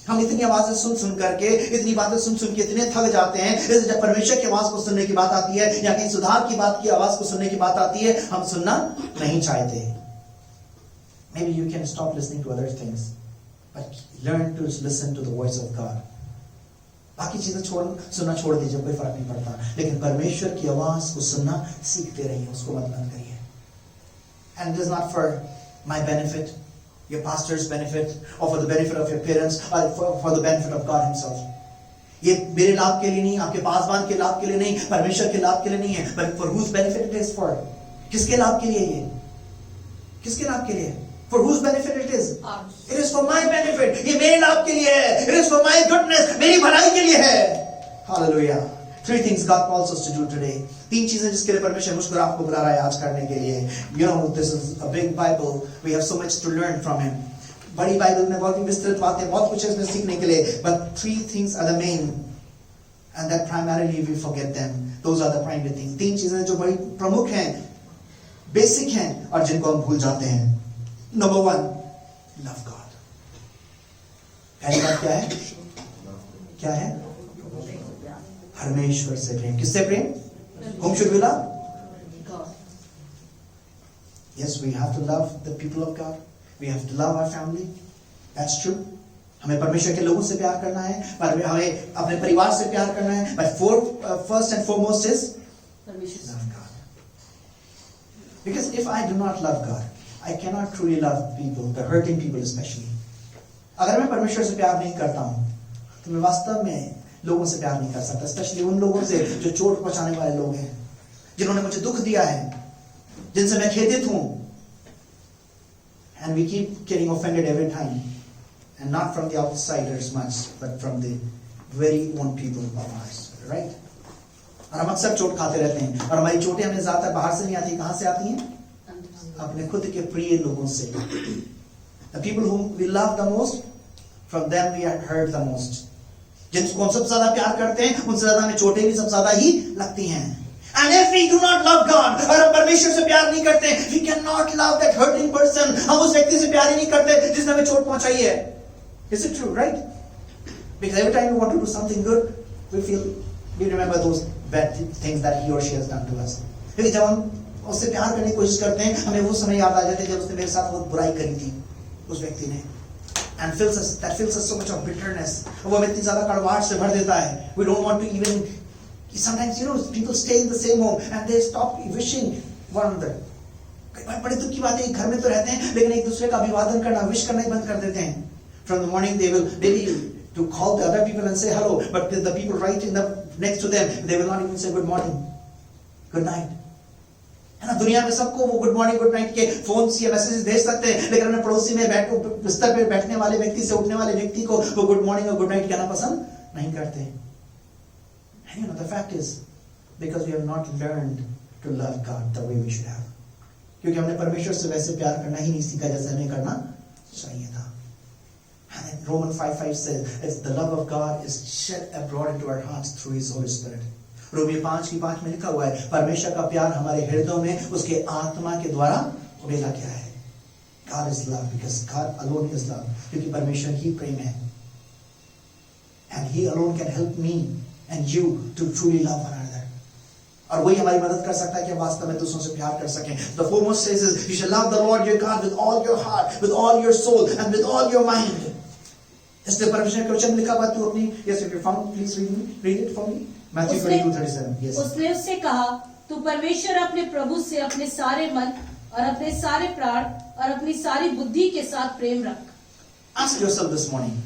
हम इतनी आवाजें सुन करके, इतनी बातें सुन के इतने थक जाते हैं. इसलिए जब परमेश्वर की आवाज को सुनने की बात आती है या कहीं सुधार की बात की आवाज को सुनने की बात आती है, हम सुनना नहीं चाहते. Maybe you can stop listening to other things, but learn to listen to the voice of God. बाकी चीजें सुनना छोड़ दीजिए, कोई फर्क नहीं पड़ता, लेकिन परमेश्वर की आवाज को सुनना सीखते रहिए, उसको मत बंद करिए. And it is not for my benefit, your pastor's benefit, or for the benefit of your parents, or for the benefit of God Himself. ये मेरे लाभ के लिए नहीं, आपके पासवान के लाभ के लिए नहीं, परमेश्वर के लाभ के लिए नहीं है, but for whose benefit it is for? किसके लाभ के लिए ये? किसके लाभ के लिए? For whose benefit it is? It is for my benefit. ये मेरे लाभ के लिए है. It is for my goodness. मेरी भलाई के लिए है. Hallelujah. 3 things God calls us to do today. 3 चीजें जिसके लिए परमेश्वर मुझको और आपको बुला रहा है आज करने के लिए. You know, this is a big Bible. We have so much to learn from Him. बड़ी बाइबल में बहुत ही विस्तृत बातें, बहुत कुछ है इसमें सीखने के लिए. But 3 things are the main, and that primarily we forget them. Those are the primary things. 3 चीजें जो बड़ी प्रमुख हैं, बेसिक हैं, और जिनको हम भूल जाते हैं. Number 1, love God. पहली बात क्या है? क्या है? परमेश्वर से प्रेम. किससे प्रेम? Whom should we love? God. Yes, we have to love the people of God. We have to love our family. That's true. हमें परमेश्वर के लोगों से प्यार करना है, पर हमें अपने परिवार से प्यार करना है. But first and foremost is परमेश्वर. love God. Because if I do not love God, I cannot truly love people, the hurting people especially. अगर मैं परमेश्वर से प्यार नहीं करता हूँ, तो मैं वास्तव में लोगों से प्यार नहीं कर सकता, स्पेशली उन लोगों से जो चोट पहुंचाने वाले लोग हैं, जिन्होंने मुझे दुख दिया है, जिनसे मैं खेदित हूं. And we keep getting offended every time, and not from the outsiders much, but from the very own people of ours, right? और हम अक्सर चोट खाते रहते हैं, और हमारी चोटें हमें ज्यादा बाहर से नहीं आती. कहां से आती हैं? अपने खुद के प्रिय लोगों से. The people whom we love the most, from them we are hurt the most. जिनको हम सबसे ज्यादा प्यार करते हैं, उनसे ज्यादा हमें चोटें भी सबसे ज्यादा ही लगती हैं. And if we do not love God, और हम परमेश्वर से प्यार नहीं करते, we cannot love that hurting person. हम उस व्यक्ति से प्यार ही नहीं करते जिसने हमें चोट पहुंचाई है. Is it true, right? Because every time we want to do something good, we remember those bad things that he or she has done to us. लेकिन जब हम उससे प्यार करने की कोशिश करते हैं, हमें वो समय याद आ जाता है जब उसने मेरे साथ बहुत बुराई करी थी, उस व्यक्ति ने. And that fills us so much of bitterness. वो हमें इतनी ज्यादा कड़वाहट से भर देता है. We don't want to even. Sometimes, people stay in the same home and they stop wishing one another. बड़े दुख की बात है, घर में तो रहते हैं, लेकिन एक दूसरे का अभिवादन करना, विश करना ही बंद कर देते हैं. From the morning they will maybe to call the other people and say hello, but the people right next to them, they will not even say good morning, good night. है ना, दुनिया में सबको वो गुड मॉर्निंग गुड नाइट के फोन या मैसेजेस भेज सकते हैं, लेकिन अपने पड़ोसी में बिस्तर पे बैठने वाले व्यक्ति से उठने वाले व्यक्ति को वो गुड मॉर्निंग और गुड नाइट कहना पसंद नहीं करते. And the fact is because we have not learned to love God the way we should have. क्योंकि हमने परमेश्वर से वैसे प्यार करना ही नहीं सीखा जैसे हमें करना चाहिए था. And Romans 5:5 says, "It's the love of God is shed abroad into our hearts through His Holy Spirit." Romeo 5:5 में लिखा हुआ है, परमेश्वर का प्यार हमारे हृदयों में उसके आत्मा के द्वारा उड़ेला गया है. God is love because God alone is love. क्योंकि परमेश्वर ही प्रेम है. And He alone can help me and you to truly love one another. और वही हमारी मदद कर सकता है कि हम वास्तव में दूसरों से प्यार कर सकें. The foremost says is, you shall love the Lord your God with all your heart, with all your soul, and with all your mind. इसलिए परमेश्वर के वचन लिखा हुआ, तू अपनी, yes, if you found, please read it for me. Matthew 22:37. Yes. उसने उससे कहा, तू परमेश्वर अपने प्रभु से अपने सारे मन और अपने सारे प्राण और अपनी सारी बुद्धि के साथ प्रेम रख. Ask yourself this morning,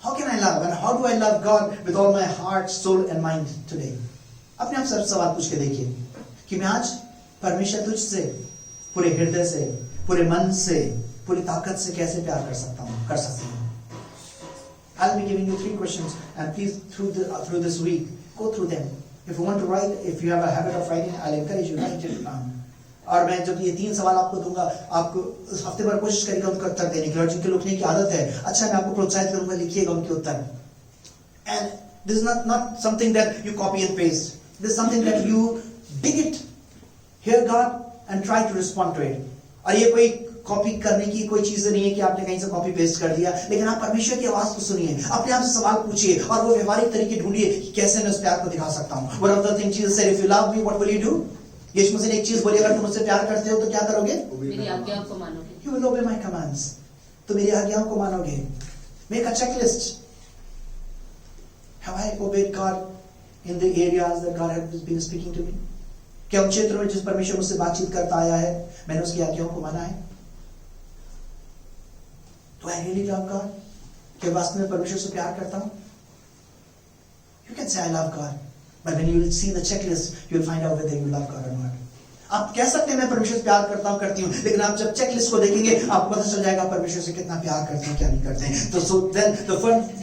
how can I love and how do I love God with all my heart, soul and mind today? अपने आप से सवाल पूछ के देखिए कि मैं आज परमेश्वर तुझसे पूरे हृदय से, पूरे मन से, पूरी ताकत से कैसे प्यार कर सकता हूँ, कर सकती हूँ. I'll be giving you 3 questions and please through this week go through them. If you want to write, if you have a habit of writing, I'll encourage you to write it down. और मैं जब ये 3 सवाल आपको दूंगा, आपको उस हफ्ते भर कोशिश करिएगा उनका उत्तर देने की. और जिनके लिखने की आदत है, अच्छा मैं आपको प्रोत्साहित करूंगा, लिखिएगा उनके उत्तर. And this is not something that you copy and paste. This is something that you dig it, hear God and try to respond to it. और ये कोई कॉपी करने की कोई चीज नहीं है कि आपने कहीं से कॉपी पेस्ट कर दिया, लेकिन आप परमेश्वर की आवाज को सुनिए, अपने आप से सवाल पूछिए और वो व्यवहारिक तरीके ढूंढिए कि कैसे मैं उस प्यार को दिखा सकता हूँ. One of the things Jesus said, if you love me, what will you do? यीशु मसीह ने एक चीज बोली, अगर तुम मुझसे प्यार करते हो तो क्या करोगे? मेरी आज्ञाओं को मानोगे. You will obey my commands. तो मेरी आज्ञाओं को मानोगे. Make a checklist. Have I obeyed God in the areas that God has been speaking to me? क्या उन क्षेत्रों में जिस परमेश्वर मुझसे बातचीत करता आया है, मैंने उसकी आज्ञाओं को माना है? Do I really love God? क्या वास्तव में परमेश्वर से प्यार करता हूँ? You can say I love God, but when you will see the checklist, you will find out whether you love God or not. आप कह सकते हैं मैं परमेश्वर से प्यार करता हूं, करती हूं, लेकिन आप जब चेक लिस्ट को देखेंगे आपको पता चल जाएगा परमेश्वर से कितना प्यार करते हैं, क्या नहीं करते हैं. तो so then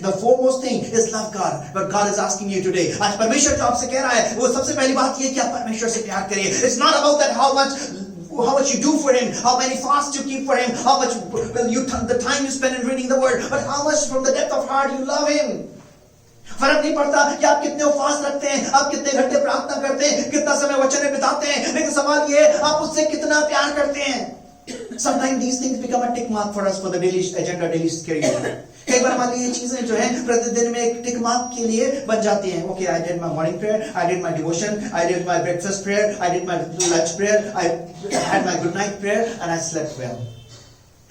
the foremost thing is love God. But God is asking you today. आज परमेश्वर जो आपसे कह रहा है वो सबसे पहली बात ये है कि आप परमेश्वर से प्यार करिए. It's not about that how much you do for him, how many fasts you keep for him, how much the time you spend in reading the word, but how much from the depth of heart you love him. फर्क नहीं पड़ता कि आप कितने उपवास रखते हैं, आप कितने घंटे प्रार्थना करते हैं, कितना समय वचन में बिताते हैं, लेकिन सवाल ये है आप उससे कितना प्यार करते हैं. Sometimes these things become a tick mark for us for the daily agenda, daily schedule. कई बार हमारी ये चीजें जो है प्रतिदिन में एक टिक मार्क के लिए बन जाती हैं. Okay, I did my morning prayer, I did my devotion, I did my breakfast prayer, I did my lunch prayer, I had my good night prayer, and I slept well.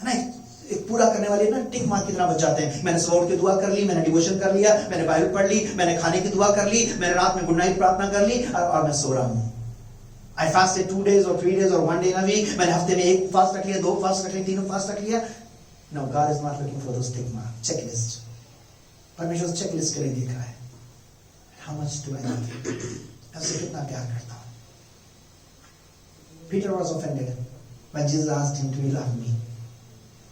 है ना, एक पूरा करने वाले ना टिक मार्क की तरह बच जाते हैं. मैंने सुबह उठ के दुआ कर ली, मैंने डिवोशन कर लिया, मैंने बाइबल पढ़ ली, मैंने खाने की दुआ कर ली, मैंने रात में गुड नाइट प्रार्थना कर ली और मैं सो रहा हूँ. I fasted 2 days or 3 days or 1 day in a week. मैंने हफ्ते में 1 फास्ट रख लिया, 2 फास्ट रख लिया, 3 फास्ट रख लिया. No, God is not looking for those tick mark checklist. परमेश्वर चेकलिस्ट के लिए देख रहा है. How much do I love you? ऐसे कितना प्यार करता हूँ. Peter was offended when Jesus asked him, "Do you love me?"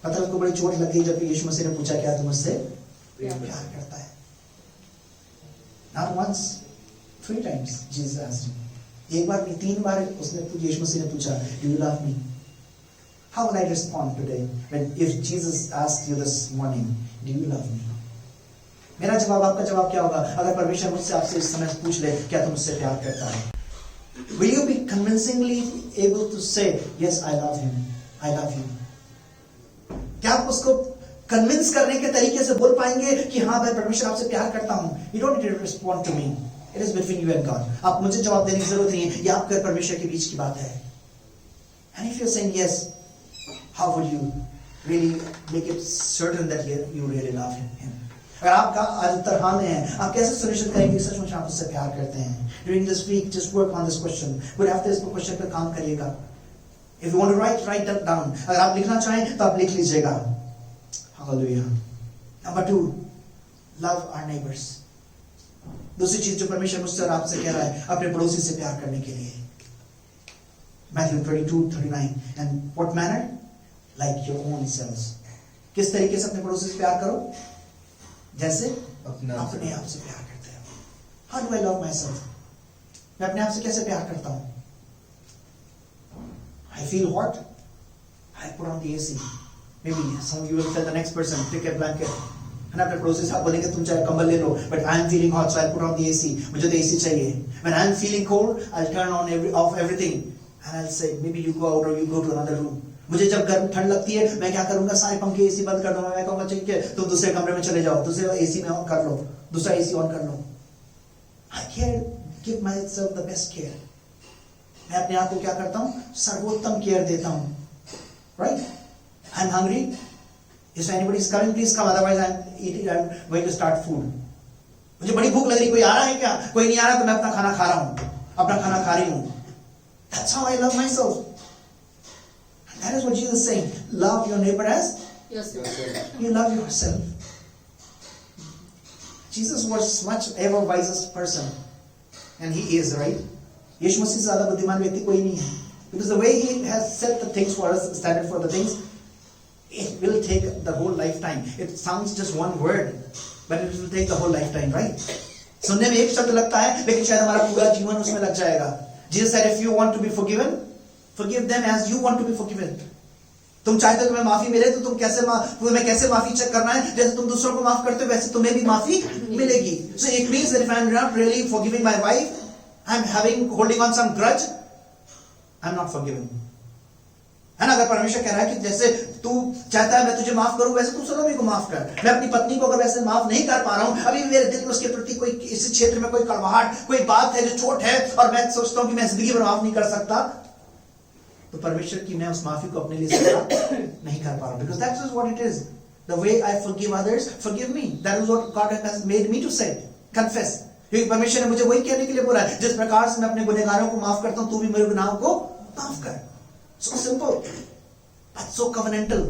पतरस को बड़ी चोट लग गई जब यीशु मसीह ने पूछा क्या तुम मुझसे प्यार करता है. Not once, 3 times Jesus asked him. एक बार नहीं 3 बार उसने यीशु मसीह ने पूछा, "Do you love me?" How will I respond today when if Jesus asked you this morning, "Do you love me?" मेरा जवाब आपका जवाब क्या होगा अगर परमेश्वर मुझसे आपसे इस समय पूछ ले क्या तुम मुझसे प्यार करता है? Will you be convincingly able to say, "Yes, I love him. I love you"? क्या आप उसको कन्विंस करने के तरीके से बोल पाएंगे कि हाँ भाई परमेश्वर आपसे प्यार करता हूं? You don't need to respond to me. It is between you and God. आप मुझे जवाब देने की जरूरत नहीं है, ये आपके परमेश्वर के बीच की बात है. And if you're saying yes, how would you really make it certain that you really love him? अगर आपका आज उत्तर हाँ में है, आप कैसे सुनिश्चित करेंगे सचमुच आप उससे प्यार करते हैं? During this week, just work on this question. पूरे हफ्ते इस क्वेश्चन पे काम करिएगा. If you want to write that down. अगर आप लिखना चाहें तो आप लिख लीजिएगा. Hallelujah. Number 2, love our neighbors. दूसरी चीज जो परमेश्वर मुझसे और आपसे कह रहा है अपने पड़ोसी से प्यार करने के लिए. Matthew 22:39. And what manner? Like your own selves. किस तरीके से अपने पड़ोसी से प्यार करो? जैसे अपने आप से प्यार करते हैं. How do I love myself? मैं अपने आप से कैसे प्यार करता हूं? I feel hot. I put on the AC. Maybe some of you will tell the next person, pick a blanket. है ना, अपने पड़ोसी से आप बोलेंगे तुम चाहे कंबल ले लो, but I am feeling hot, so I put on the AC. मुझे तो AC चाहिए. When I am feeling cold, I'll turn on off everything, and I'll say, maybe you go out or you go to another room. मुझे जब गर्म ठंड लगती है, मैं क्या करूंगा? सारे पंखे AC बंद कर दूंगा. मैं कहूंगा ठीक है, तुम दूसरे कमरे में चले जाओ, दूसरे AC में ऑन कर लो, दूसरा AC ऑन कर लो. I give myself the best care. मैं अपने आप को क्या करता हूँ? सर्वोत्तम केयर देता हूँ. Right? I'm hungry. If anybody is coming, please come. Otherwise, I'm going to start food. मुझे बड़ी भूख लग रही, कोई आ रहा है क्या? कोई नहीं आ रहा तो मैं अपना खाना खा रहा हूँ, अपना खाना खा रही हूँ. That's how I love myself. And that is what Jesus is saying. Love your neighbor as you love yourself. Jesus was much ever wisest person, and he is, right? यीशु मसीह से ज्यादा बुद्धिमान व्यक्ति कोई नहीं है. Because the way he has set the things for us, standard for the things, it will take the whole lifetime. It sounds just one word, but it will take the whole lifetime, right? सुनने में एक शब्द लगता है, लेकिन शायद हमारा पूरा जीवन उसमें लग जाएगा. Jesus said, if you want to be forgiven, forgive them as you want to be forgiven. तुम चाहते हो तुम्हें माफी मिले तो तुम्हें कैसे माफी चेक करना है? जैसे तुम दूसरों को माफ करते हो वैसे तुम्हें भी माफी मिलेगी. So it means that if I am not really forgiving my wife, I am holding on some grudge, I am not forgiven. है ना? अगर परमेश्वर कह रहा है कि जैसे तू चाहता है मैं तुझे माफ करूं वैसे तू सलोमी को माफ कर. मैं अपनी पत्नी को अगर वैसे माफ नहीं कर पा रहा हूं, अभी मेरे दिल में उसके प्रति कोई इस क्षेत्र में कोई कड़वाहट, कोई बात है जो चोट है और मैं सोचता हूं कि मैं जिंदगी भर माफ नहीं कर सकता, तो परमेश्वर की मैं उस माफी को अपने लिए स्वीकार नहीं कर पा रहा हूं. Because that is what it is. The way I forgive others, forgive me. That is what God has made me to say. Confess. क्योंकि परमेश्वर ने मुझे वही कहने के लिए बोला है, जिस प्रकार से मैं अपने गुनहगारों को माफ करता हूं तू भी मेरे गुनाहों को माफ कर. So simple, but so covenantal.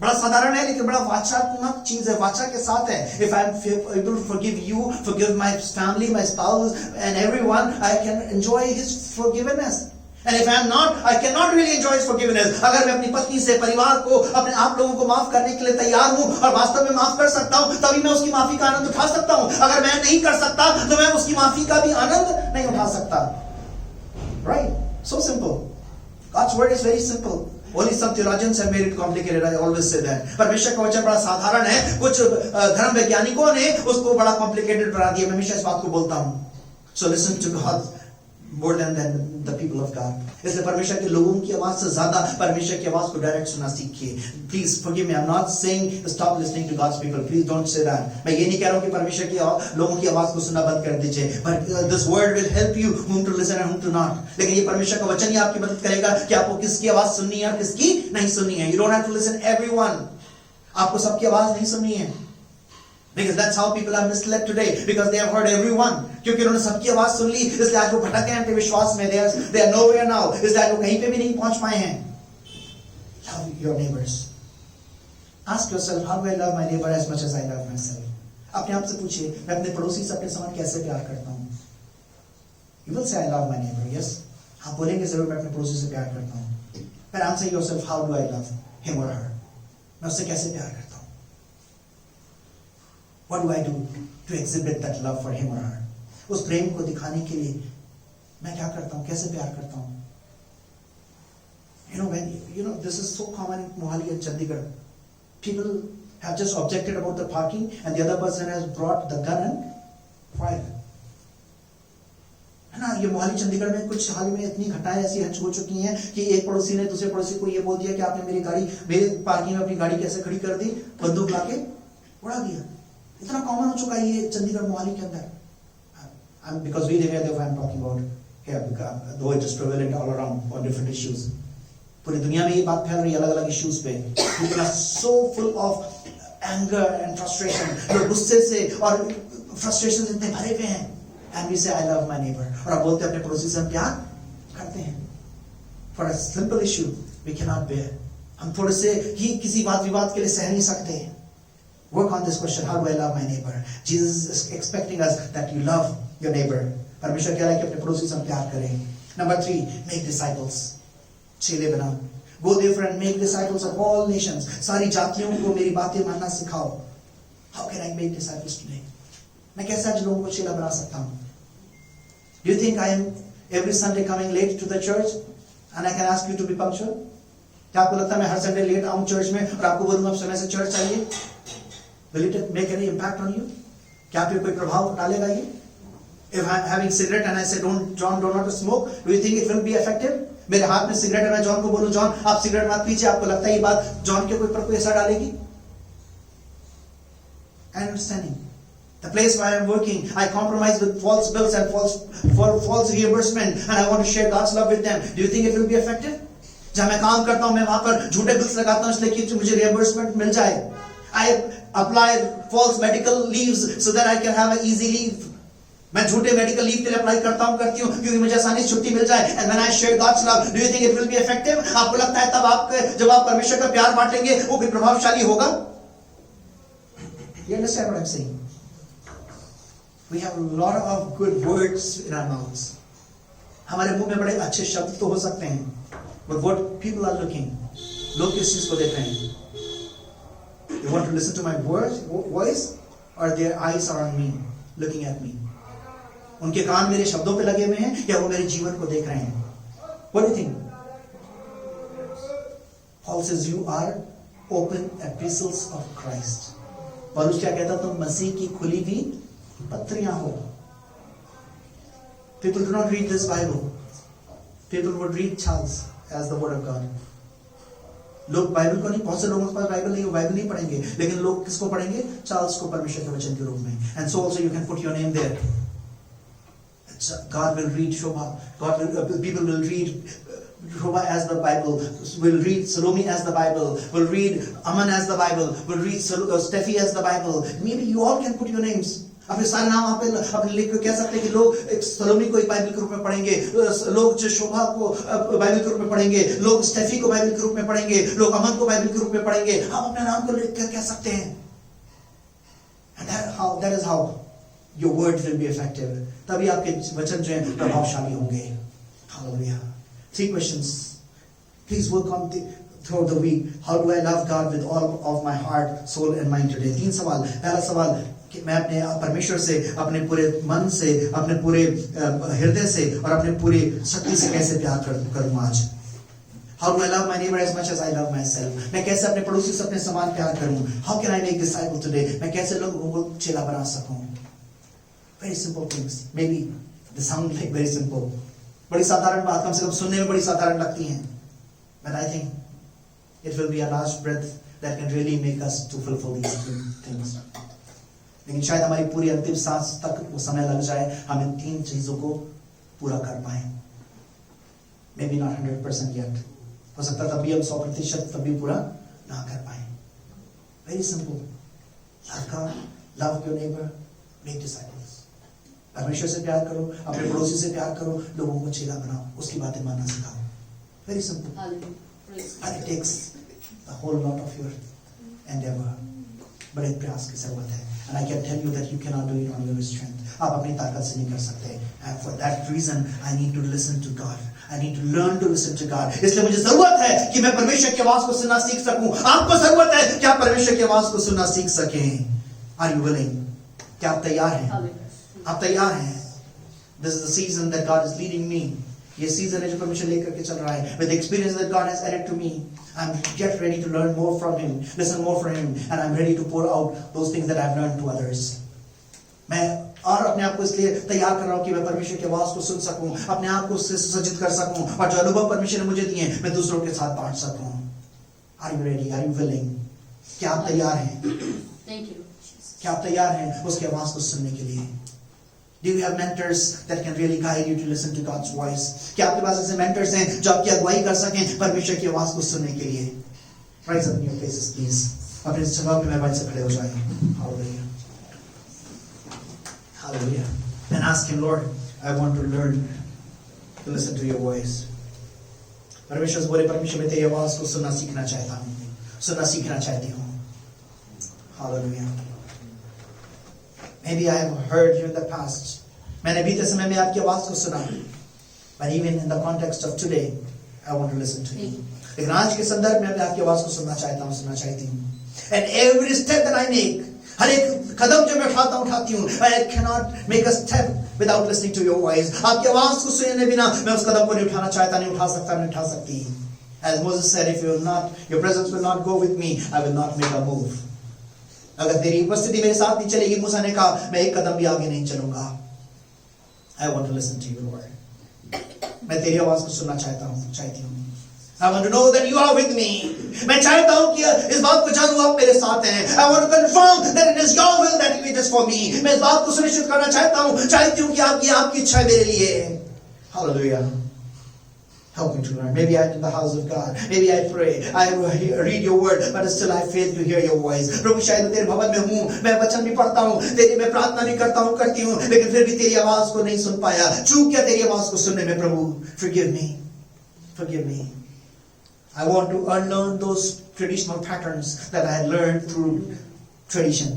बड़ा साधारण है लेकिन बड़ा वाचात्मक चीज है, वाचा के साथ है. If I am able to forgive you, forgive my family, my spouse and everyone, I can enjoy his forgiveness. And if I am not, I cannot really enjoy His forgiveness. अगर मैं अपनी पत्नी से, परिवार को, अपने आप लोगों को माफ करने के लिए तैयार हूं और वास्तव में माफ कर सकता हूं, तभी मैं उसकी माफी का आनंद उठा सकता हूं. अगर मैं नहीं कर सकता तो मैं उसकी माफी का भी आनंद नहीं उठा सकता. Right? So simple. God's word is very simple. Only some theologians have made it complicated. I always say that. परमेश्वर का वचन बड़ा साधारण है. कुछ धर्म वैज्ञानिकों ने उसको बड़ा कॉम्प्लिकेटेड बना दिया. मैं हमेशा इस बात को बोलता हूं. So listen to God more than the people of God. इसलिए परमेश्वर के लोगों की आवाज से ज्यादा परमेश्वर की आवाज को डायरेक्ट सुनना सीखिए. Please forgive me. I'm not saying stop listening to God's people. Please don't say that. मैं ये नहीं कह रहा हूँ कि परमेश्वर की लोगों की आवाज को सुनना बंद कर दीजिए. But this word will help you whom to listen and whom to not. लेकिन ये परमेश्वर का वचन ही आपकी मदद करेगा कि आपको किसकी आवाज सुननी है और किसकी नहीं सुननी है. You don't have to listen everyone. आपको सबकी आवाज नहीं सुननी है. Because that's how people are misled today. Because they have heard everyone. क्योंकि उन्होंने सबकी आवाज सुन ली, इसलिए आज वो भटक गए हैं अपने विश्वास में. They are nowhere now. इसलिए आज वो कहीं पे भी नहीं पहुंच पाए हैं. Love your neighbors. Ask yourself, how do I love my neighbor as much as I love myself? अपने आप से पूछिए, मैं अपने पड़ोसी से अपने समान कैसे प्यार करता हूँ? You will say I love my neighbor. Yes. आप बोलेंगे जरूर मैं अपने पड़ोसी से प्यार करता हूँ. But answer yourself, how do I love him or her? मैं उससे कैसे प्यार करता हूँ? What do I do to exhibit that love for him or her? उस प्रेम को दिखाने के लिए मैं क्या करता हूँ, कैसे प्यार करता हूँ? This is so common in Mohali and Chandigarh. People have just objected about the parking and the other person has brought the gun and fired. है ना, ये मोहाली चंडीगढ़ में कुछ हाल में इतनी घटनाएं ऐसी हो चुकी हैं कि एक पड़ोसी ने दूसरे पड़ोसी को ये बोल दिया कि आपने मेरे पार्किंग में अपनी गाड़ी कैसे खड़ी कर दी, बंदूक लाके उड़ा दिया. इतना कॉमन हो चुका है ये चंडीगढ़ मोहाली के अंदर. Because we live here, therefore I'm talking about here, though it is prevalent all around on different issues. पूरी दुनिया में ये बात फैल रही है अलग अलग इश्यूज पे. People are so full of anger and frustration. लोग गुस्से से और फ्रस्ट्रेशन से इतने भरे हुए हैं. And we say I love my neighbor. और आप बोलते हैं अपने पड़ोसी से हम प्यार करते हैं. For a simple issue we cannot bear. हम थोड़े से ही किसी वाद विवाद के लिए सह नहीं सकते. Work on this question. How do I love my neighbor? Jesus is expecting us that you love your neighbor. परमेश्वर कह रहा है कि अपने पड़ोसी से हम प्यार करें. Number 3, make disciples. चेले बनाओ. Go therefore and make disciples of all nations. सारी जातियों को मेरी बातें मानना सिखाओ. How can I make disciples today? मैं कैसे आज लोगों को चेला बना सकता हूँ? Do you think I am every Sunday coming late to the church and I can ask you to be punctual? क्या आपको लगता है मैं हर संडे लेट आऊँ चर्च में और आपको बोलूँ आप समय से चर्च आइए? Will it make any impact on you? क्या आप पे कोई प्रभाव डालेगा ये? If I'm having cigarette and I say John do not smoke, do you think it will be effective? मेरे हाथ में सिगरेट है, मैं जॉन को बोलूं जॉन आप सिगरेट मत पीजिए, आपको लगता है ये बात जॉन के ऊपर कोई असर डालेगी? I'm understanding. The place where I am working, I compromise with false bills and false reimbursement, and I want to share God's love with them. Do you think it will be effective? जहाँ मैं काम करता हूँ मैं वहां पर झूठे बिल्स लगाता हूँ इसलिए कि मुझे reimbursement मिल जाए. I apply false medical leaves so that I can have an easy leave. मैं झूठे मेडिकल लीव के लिए अप्लाई करती हूँ क्योंकि मुझे आसानी से छुट्टी मिल जाए. And when I share God's love, do you think it will be effective? आपको लगता है तब जब आप परमेश्वर का प्यार बांटेंगे वो भी प्रभावशाली होगा? You understand what I'm saying? We have a lot of good words in our mouths. हमारे मुंह में बड़े अच्छे शब्द तो हो सकते हैं, but what people are looking, लोग किस चीज को देख रहे हैं? They want to listen to my voice, or their eyes are on me, looking at me. उनके कान मेरे शब्दों पे लगे हुए हैं या वो मेरे जीवन को देख रहे हैं? What do you think? Paul says you are open epistles of Christ. पौलुस क्या कहता? तुम मसीह की खुली हुई पत्रियां हो. People do not read this Bible. People would read Charles as the word of God. लोग बाइबल को नहीं, बहुत से लोगों के पास बाइबल नहीं, वो बाइबल नहीं पढ़ेंगे, लेकिन लोग किसको पढ़ेंगे? चार्ल्स को, परमेश्वर के वचन के रूप में. And so also you can put your name there. God will read Shobha. People will read Shobha as the Bible. Will read Salome as the Bible. Will read Aman as the Bible. Will read Steffi as the Bible. Maybe you all can put your names. अपने सारे नाम अपने लिख के कह सकते हैं कि लोग एक सलोमी को बाइबल के रूप में पढ़ेंगे, लोग जो शोभा को बाइबल के रूप में पढ़ेंगे, लोग स्टेफी को बाइबल के रूप में पढ़ेंगे, लोग अमन को बाइबल के रूप में पढ़ेंगे. हम अपने नाम को लिख कर कह सकते हैं. And that is how your words will be effective. तभी आपके वचन जो हैं प्रभावशाली होंगे. Hallelujah. 3 questions. Please work on throughout the week. How do I love God with all of my heart, soul and mind today? 3 सवाल. पहला सवाल कि मैं अपने परमेश्वर से, अपने पूरे मन से, अपने पूरे हृदय से और अपने पूरी शक्ति से कैसे प्यार करूं आज? How do I love my neighbor as much as I love myself? मैं कैसे अपने पड़ोसी से अपने समान प्यार करूं? How can I make disciple today? मैं कैसे लोगों को चेला बना सकूं? Very simple things. Maybe they sound like very simple. बड़ी साधारण बात, कम से कम सुनने में बड़ी साधारण लगती हैं. But I think it will be a last breath that can really make us to fulfill these things. लेकिन शायद हमारी पूरी अंतिम सांस तक वो समय लग जाए हम इन 3 चीजों को पूरा कर पाए. Maybe not 100% yet. हो सकता तब भी हम 100% तब भी पूरा ना कर पाए. Very simple. Love God, love your neighbor, make disciples. परमेश्वर से प्यार करो, अपने पड़ोसी से प्यार करो, लोगों को चेला बनाओ, उसकी बातें मानना सिखाओ. Very simple. But it takes a whole lot of your endeavor. बड़े प्रयास की जरूरत है. And I can tell you that you cannot do it on your strength. आप अपनी ताकत से नहीं कर सकते. And for that reason, I need to listen to God. I need to learn to listen to God. इसलिए मुझे जरूरत है कि मैं परमेश्वर की आवाज को सुनना सीख सकूं. आपको जरूरत है कि आप परमेश्वर की आवाज को सुनना सीख सकें. Are you willing? क्या आप तैयार हैं? आप तैयार हैं? This is the season that God is leading me. ये सीजन है जो परमेश्वर लेकर के चल रहा है. With the experience that God has added to me, I'm get ready to learn more from Him, listen more from Him, and I'm ready to pour out those things that I've learned to others. मैं और अपने आप को इसलिए तैयार कर रहा हूँ कि मैं परमेश्वर की आवाज को सुन सकूं, अपने आप को उससे सुसज्जित कर सकूं और जो अनुभव परमेश्वर ने मुझे दिए मैं दूसरों के साथ बांट सकूं. Are you ready? Are you willing? क्या आप तैयार हैं? Thank you. क्या आप तैयार हैं उसकी आवाज को सुनने के लिए? Do you have mentors that can really guide you to listen to God's voice? क्या आपके पास ऐसे mentors हैं जो आपकी अगुवाई कर सकें परमेश्वर की आवाज को सुनने के लिए? Rise up in your faces, please. अपने जगह पे मेहरबानी से खड़े हो जाएं. Hallelujah. Hallelujah. And ask Him, Lord, I want to learn to listen to your voice. परमेश्वर से बोले, परमेश्वर मैं तेरी आवाज को सुनना सीखना चाहता हूँ, सुनना सीखना चाहती हूँ. Hallelujah. Maybe I have heard you in the past. मैंने बीते समय में आपकी आवाज को सुना. But even in the context of today, I want to listen to you. लेकिन आज के संदर्भ में मैं आपकी आवाज को सुनना चाहता हूँ, सुनना चाहती हूँ. And every step that I make, हर एक कदम जो मैं उठाती हूँ, I cannot make a step without listening to your voice. आपकी आवाज को सुनने बिना मैं उस कदम को नहीं उठाना चाहता, नहीं उठा सकता, नहीं उठा सकती. As Moses said, if your presence will not go with me, I will not make a move. अगर तेरी उपस्थिति मेरे साथ नहीं चलेगी, मूसा ने कहा, मैं एक कदम भी आगे नहीं चलूंगा. I want to listen to you, Lord. मैं तेरी आवाज को सुनना चाहती हूँ. I want to know that you are with me. मैं चाहता हूँ कि इस बात को जानूं आप मेरे साथ हैं. I want to confirm that it is your will that it is for me. मैं इस बात को सुनिश्चित करना चाहती हूँ कि आपकी इच्छा है मेरे लिए. Hallelujah. Help me to learn. Maybe I'm in the house of God. Maybe I pray. I read your word, but still I fail to hear your voice. प्रभु शायद तेरे भवन में हूँ, मैं वचन भी पढ़ता हूँ, मैं प्रार्थना भी करती हूँ, लेकिन फिर भी तेरी आवाज को नहीं सुन पाया. चूक क्या तेरी आवाज को सुनने में प्रभु? Forgive me. I want to unlearn those traditional patterns that I had learned through tradition.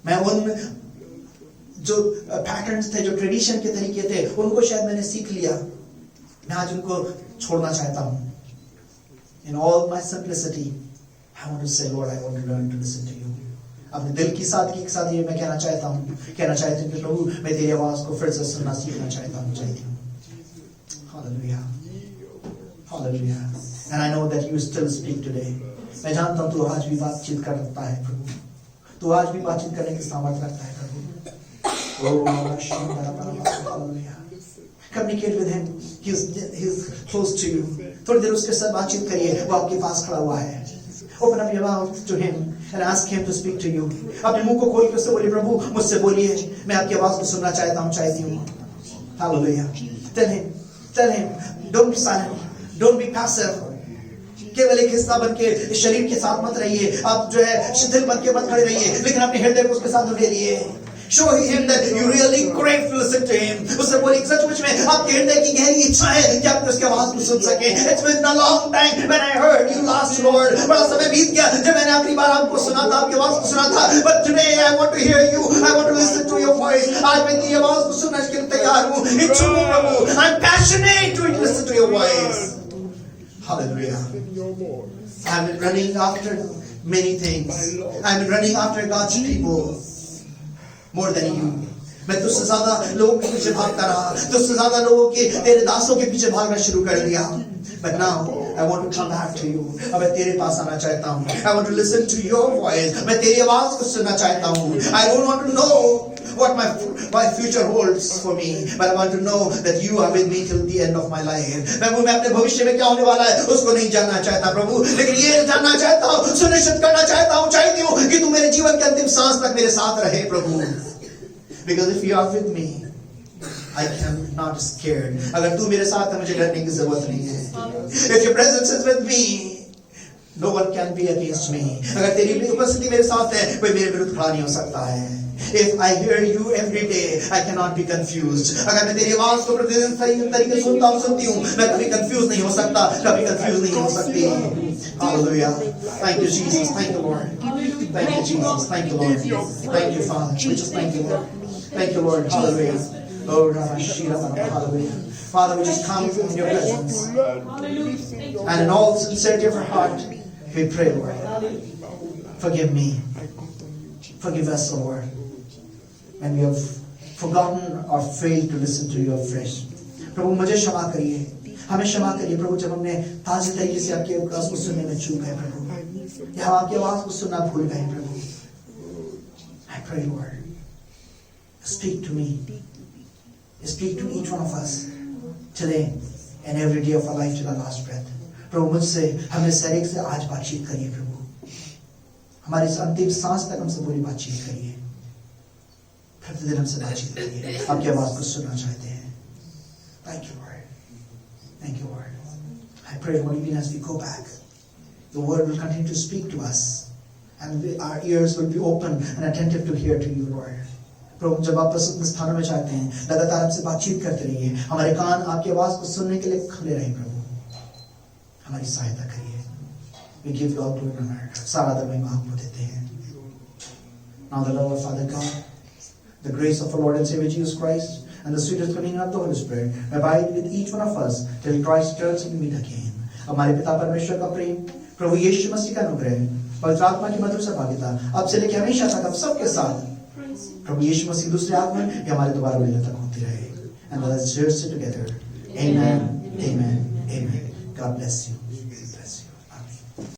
मैं उन जो patterns थे, जो tradition के तरीके थे, उनको शायद मैंने सीख लिया. मैं आज उनको छोड़ना चाहता हूँ. In all my simplicity, I want to say, Lord, I want to learn to listen to you. अपने दिल की सादगी के साथ ये मैं कहना चाहती हूँ कि प्रभु मैं तेरी आवाज को फिर से सुनना सीखना चाहती हूँ. Hallelujah. And I know that you still speak today. मैं जानता हूँ तू आज भी बातचीत करता है प्रभु. तू आज भी बातचीत करने की सामर्थ्य रखता है प्रभु. Hallelujah. Communicate with him. He's close to you. थोड़ी देर उसके साथ बातचीत करिए. वो आपके पास खड़ा हुआ है. Open up your mouth to him and ask him to speak to you. अपने मुंह को खोल के उससे बोलिए, प्रभु मुझसे बोलिए, मैं आपकी आवाज को सुनना चाहती हूँ. Hallelujah. Tell him. Don't be silent. Don't be passive. केवल एक हिस्सा बन के शरीर के साथ मत रहिए. आप जो है शिथिल बन के मत खड़े रहिए, लेकिन अपने हृदय को उसके साथ जुड़े रहिए. Show him that you really crave to listen to him. उससे बोली सचमुच में आपके हृदय की गहरी इच्छा है कि आप उसकी आवाज को सुन सके. It's been a long time when I heard you last, Lord. बड़ा समय बीत गया जब मैंने आखिरी बार आपको सुना था, आपकी आवाज को सुना था. But today I want to hear you. I want to listen to your voice. आज मैं तेरी आवाज को सुनने के लिए तैयार हूँ. इच्छुक हूँ प्रभु. I'm passionate to listen to your voice. Hallelujah. I've been running after many things. I've been running after God's people more than you. मैं तुझसे ज्यादा लोगों के पीछे भागता रहा, तुझसे ज्यादा लोगों के तेरे दासों के पीछे भागना शुरू कर दिया. But now I want to come back to you. अब मैं तेरे पास आना चाहता हूँ. I want to listen to your voice. मैं तेरी आवाज को सुनना चाहता हूँ. I don't want to know what my future holds for me, but I want to know that you are with me till the end of my life. मैं अपने भविष्य में क्या होने वाला है उसको नहीं जानना चाहता प्रभु, लेकिन ये जानना चाहता हूँ, सुनिश्चित करना चाहता हूँ, चाहती हूँ कि तू मेरे जीवन के अंतिम सांस तक मेरे साथ रहे प्रभु. Because if you are with me, I am not scared. अगर तू मेरे साथ है मुझे डरने की जरूरत नहीं है. If your presence is with me, no one can be against me. अगर तेरी उपस्थिति मेरे साथ है कोई मेरे विरुद्ध खड़ा नहीं हो सकता है. If I hear you every day, I cannot be confused. अगर मैं तेरी आवाज को प्रतिदिन सही तरीके से सुनती हूँ, मैं कभी कंफ्यूज नहीं हो सकता, कभी कंफ्यूज नहीं हो सकती. Hallelujah. Thank you, Jesus. Thank you, Lord. Thank you, Jesus. Thank you, Lord. Thank you, Father. We just thank you, Lord. Thank you, Lord. Hallelujah. Oh, hallelujah. Father, we just come in your presence. And in all sincerity of our heart, we pray, Lord. Forgive me. Forgive us, Lord. And we have forgotten or failed to listen to you afresh. प्रभु मुझे क्षमा करिए, हमें क्षमा करिए प्रभु जब हमने ताज़े तरीके से आपकी आवाज को सुनने में चूक गए प्रभु, या हम आपकी आवाज को सुनना भूल गए प्रभु. I pray, Lord, speak to me, speak to each one of us today and every day of our life to the last breath. प्रभु मुझसे हमें शरीर से आज बातचीत करिए प्रभु, हमारी इस अंतिम सांस तक हमसे पूरी बातचीत करिए. प्रतिदिन हमसे बातचीत करिए, आपकी आवाज को सुनना चाहते हैं. Thank you, Lord. Thank you, Lord. I pray, Lord, even as we go back, the word will continue to speak to us, and our ears will be open and attentive to hear to you, Lord. प्रभु जब आप प्रसन्न स्थानों में जाते हैं, लगातार हमसे बातचीत करते रहिए, हमारे कान आपकी आवाज को सुनने के लिए खुले रहे प्रभु, हमारी सहायता करिए. We give you all glory and honor. सारा धर्म आपको देते हैं. Now the love of Father God, the grace of our Lord and Savior Jesus Christ, and the sweetest communion of the Holy Spirit abide with each one of us till Christ returns and we meet again. हमारे पिता परमेश्वर का प्रेम, प्रभु यीशु मसीह का अनुग्रह, पवित्र आत्मा की मधुर सहभागिता अब से लेकर हमेशा तक हम सबके साथ, प्रभु यीशु मसीह दूसरे आगमन या हमारे दोबारा मिलने तक होती रहे. And let us share it together. Amen. Amen. Amen. God bless you.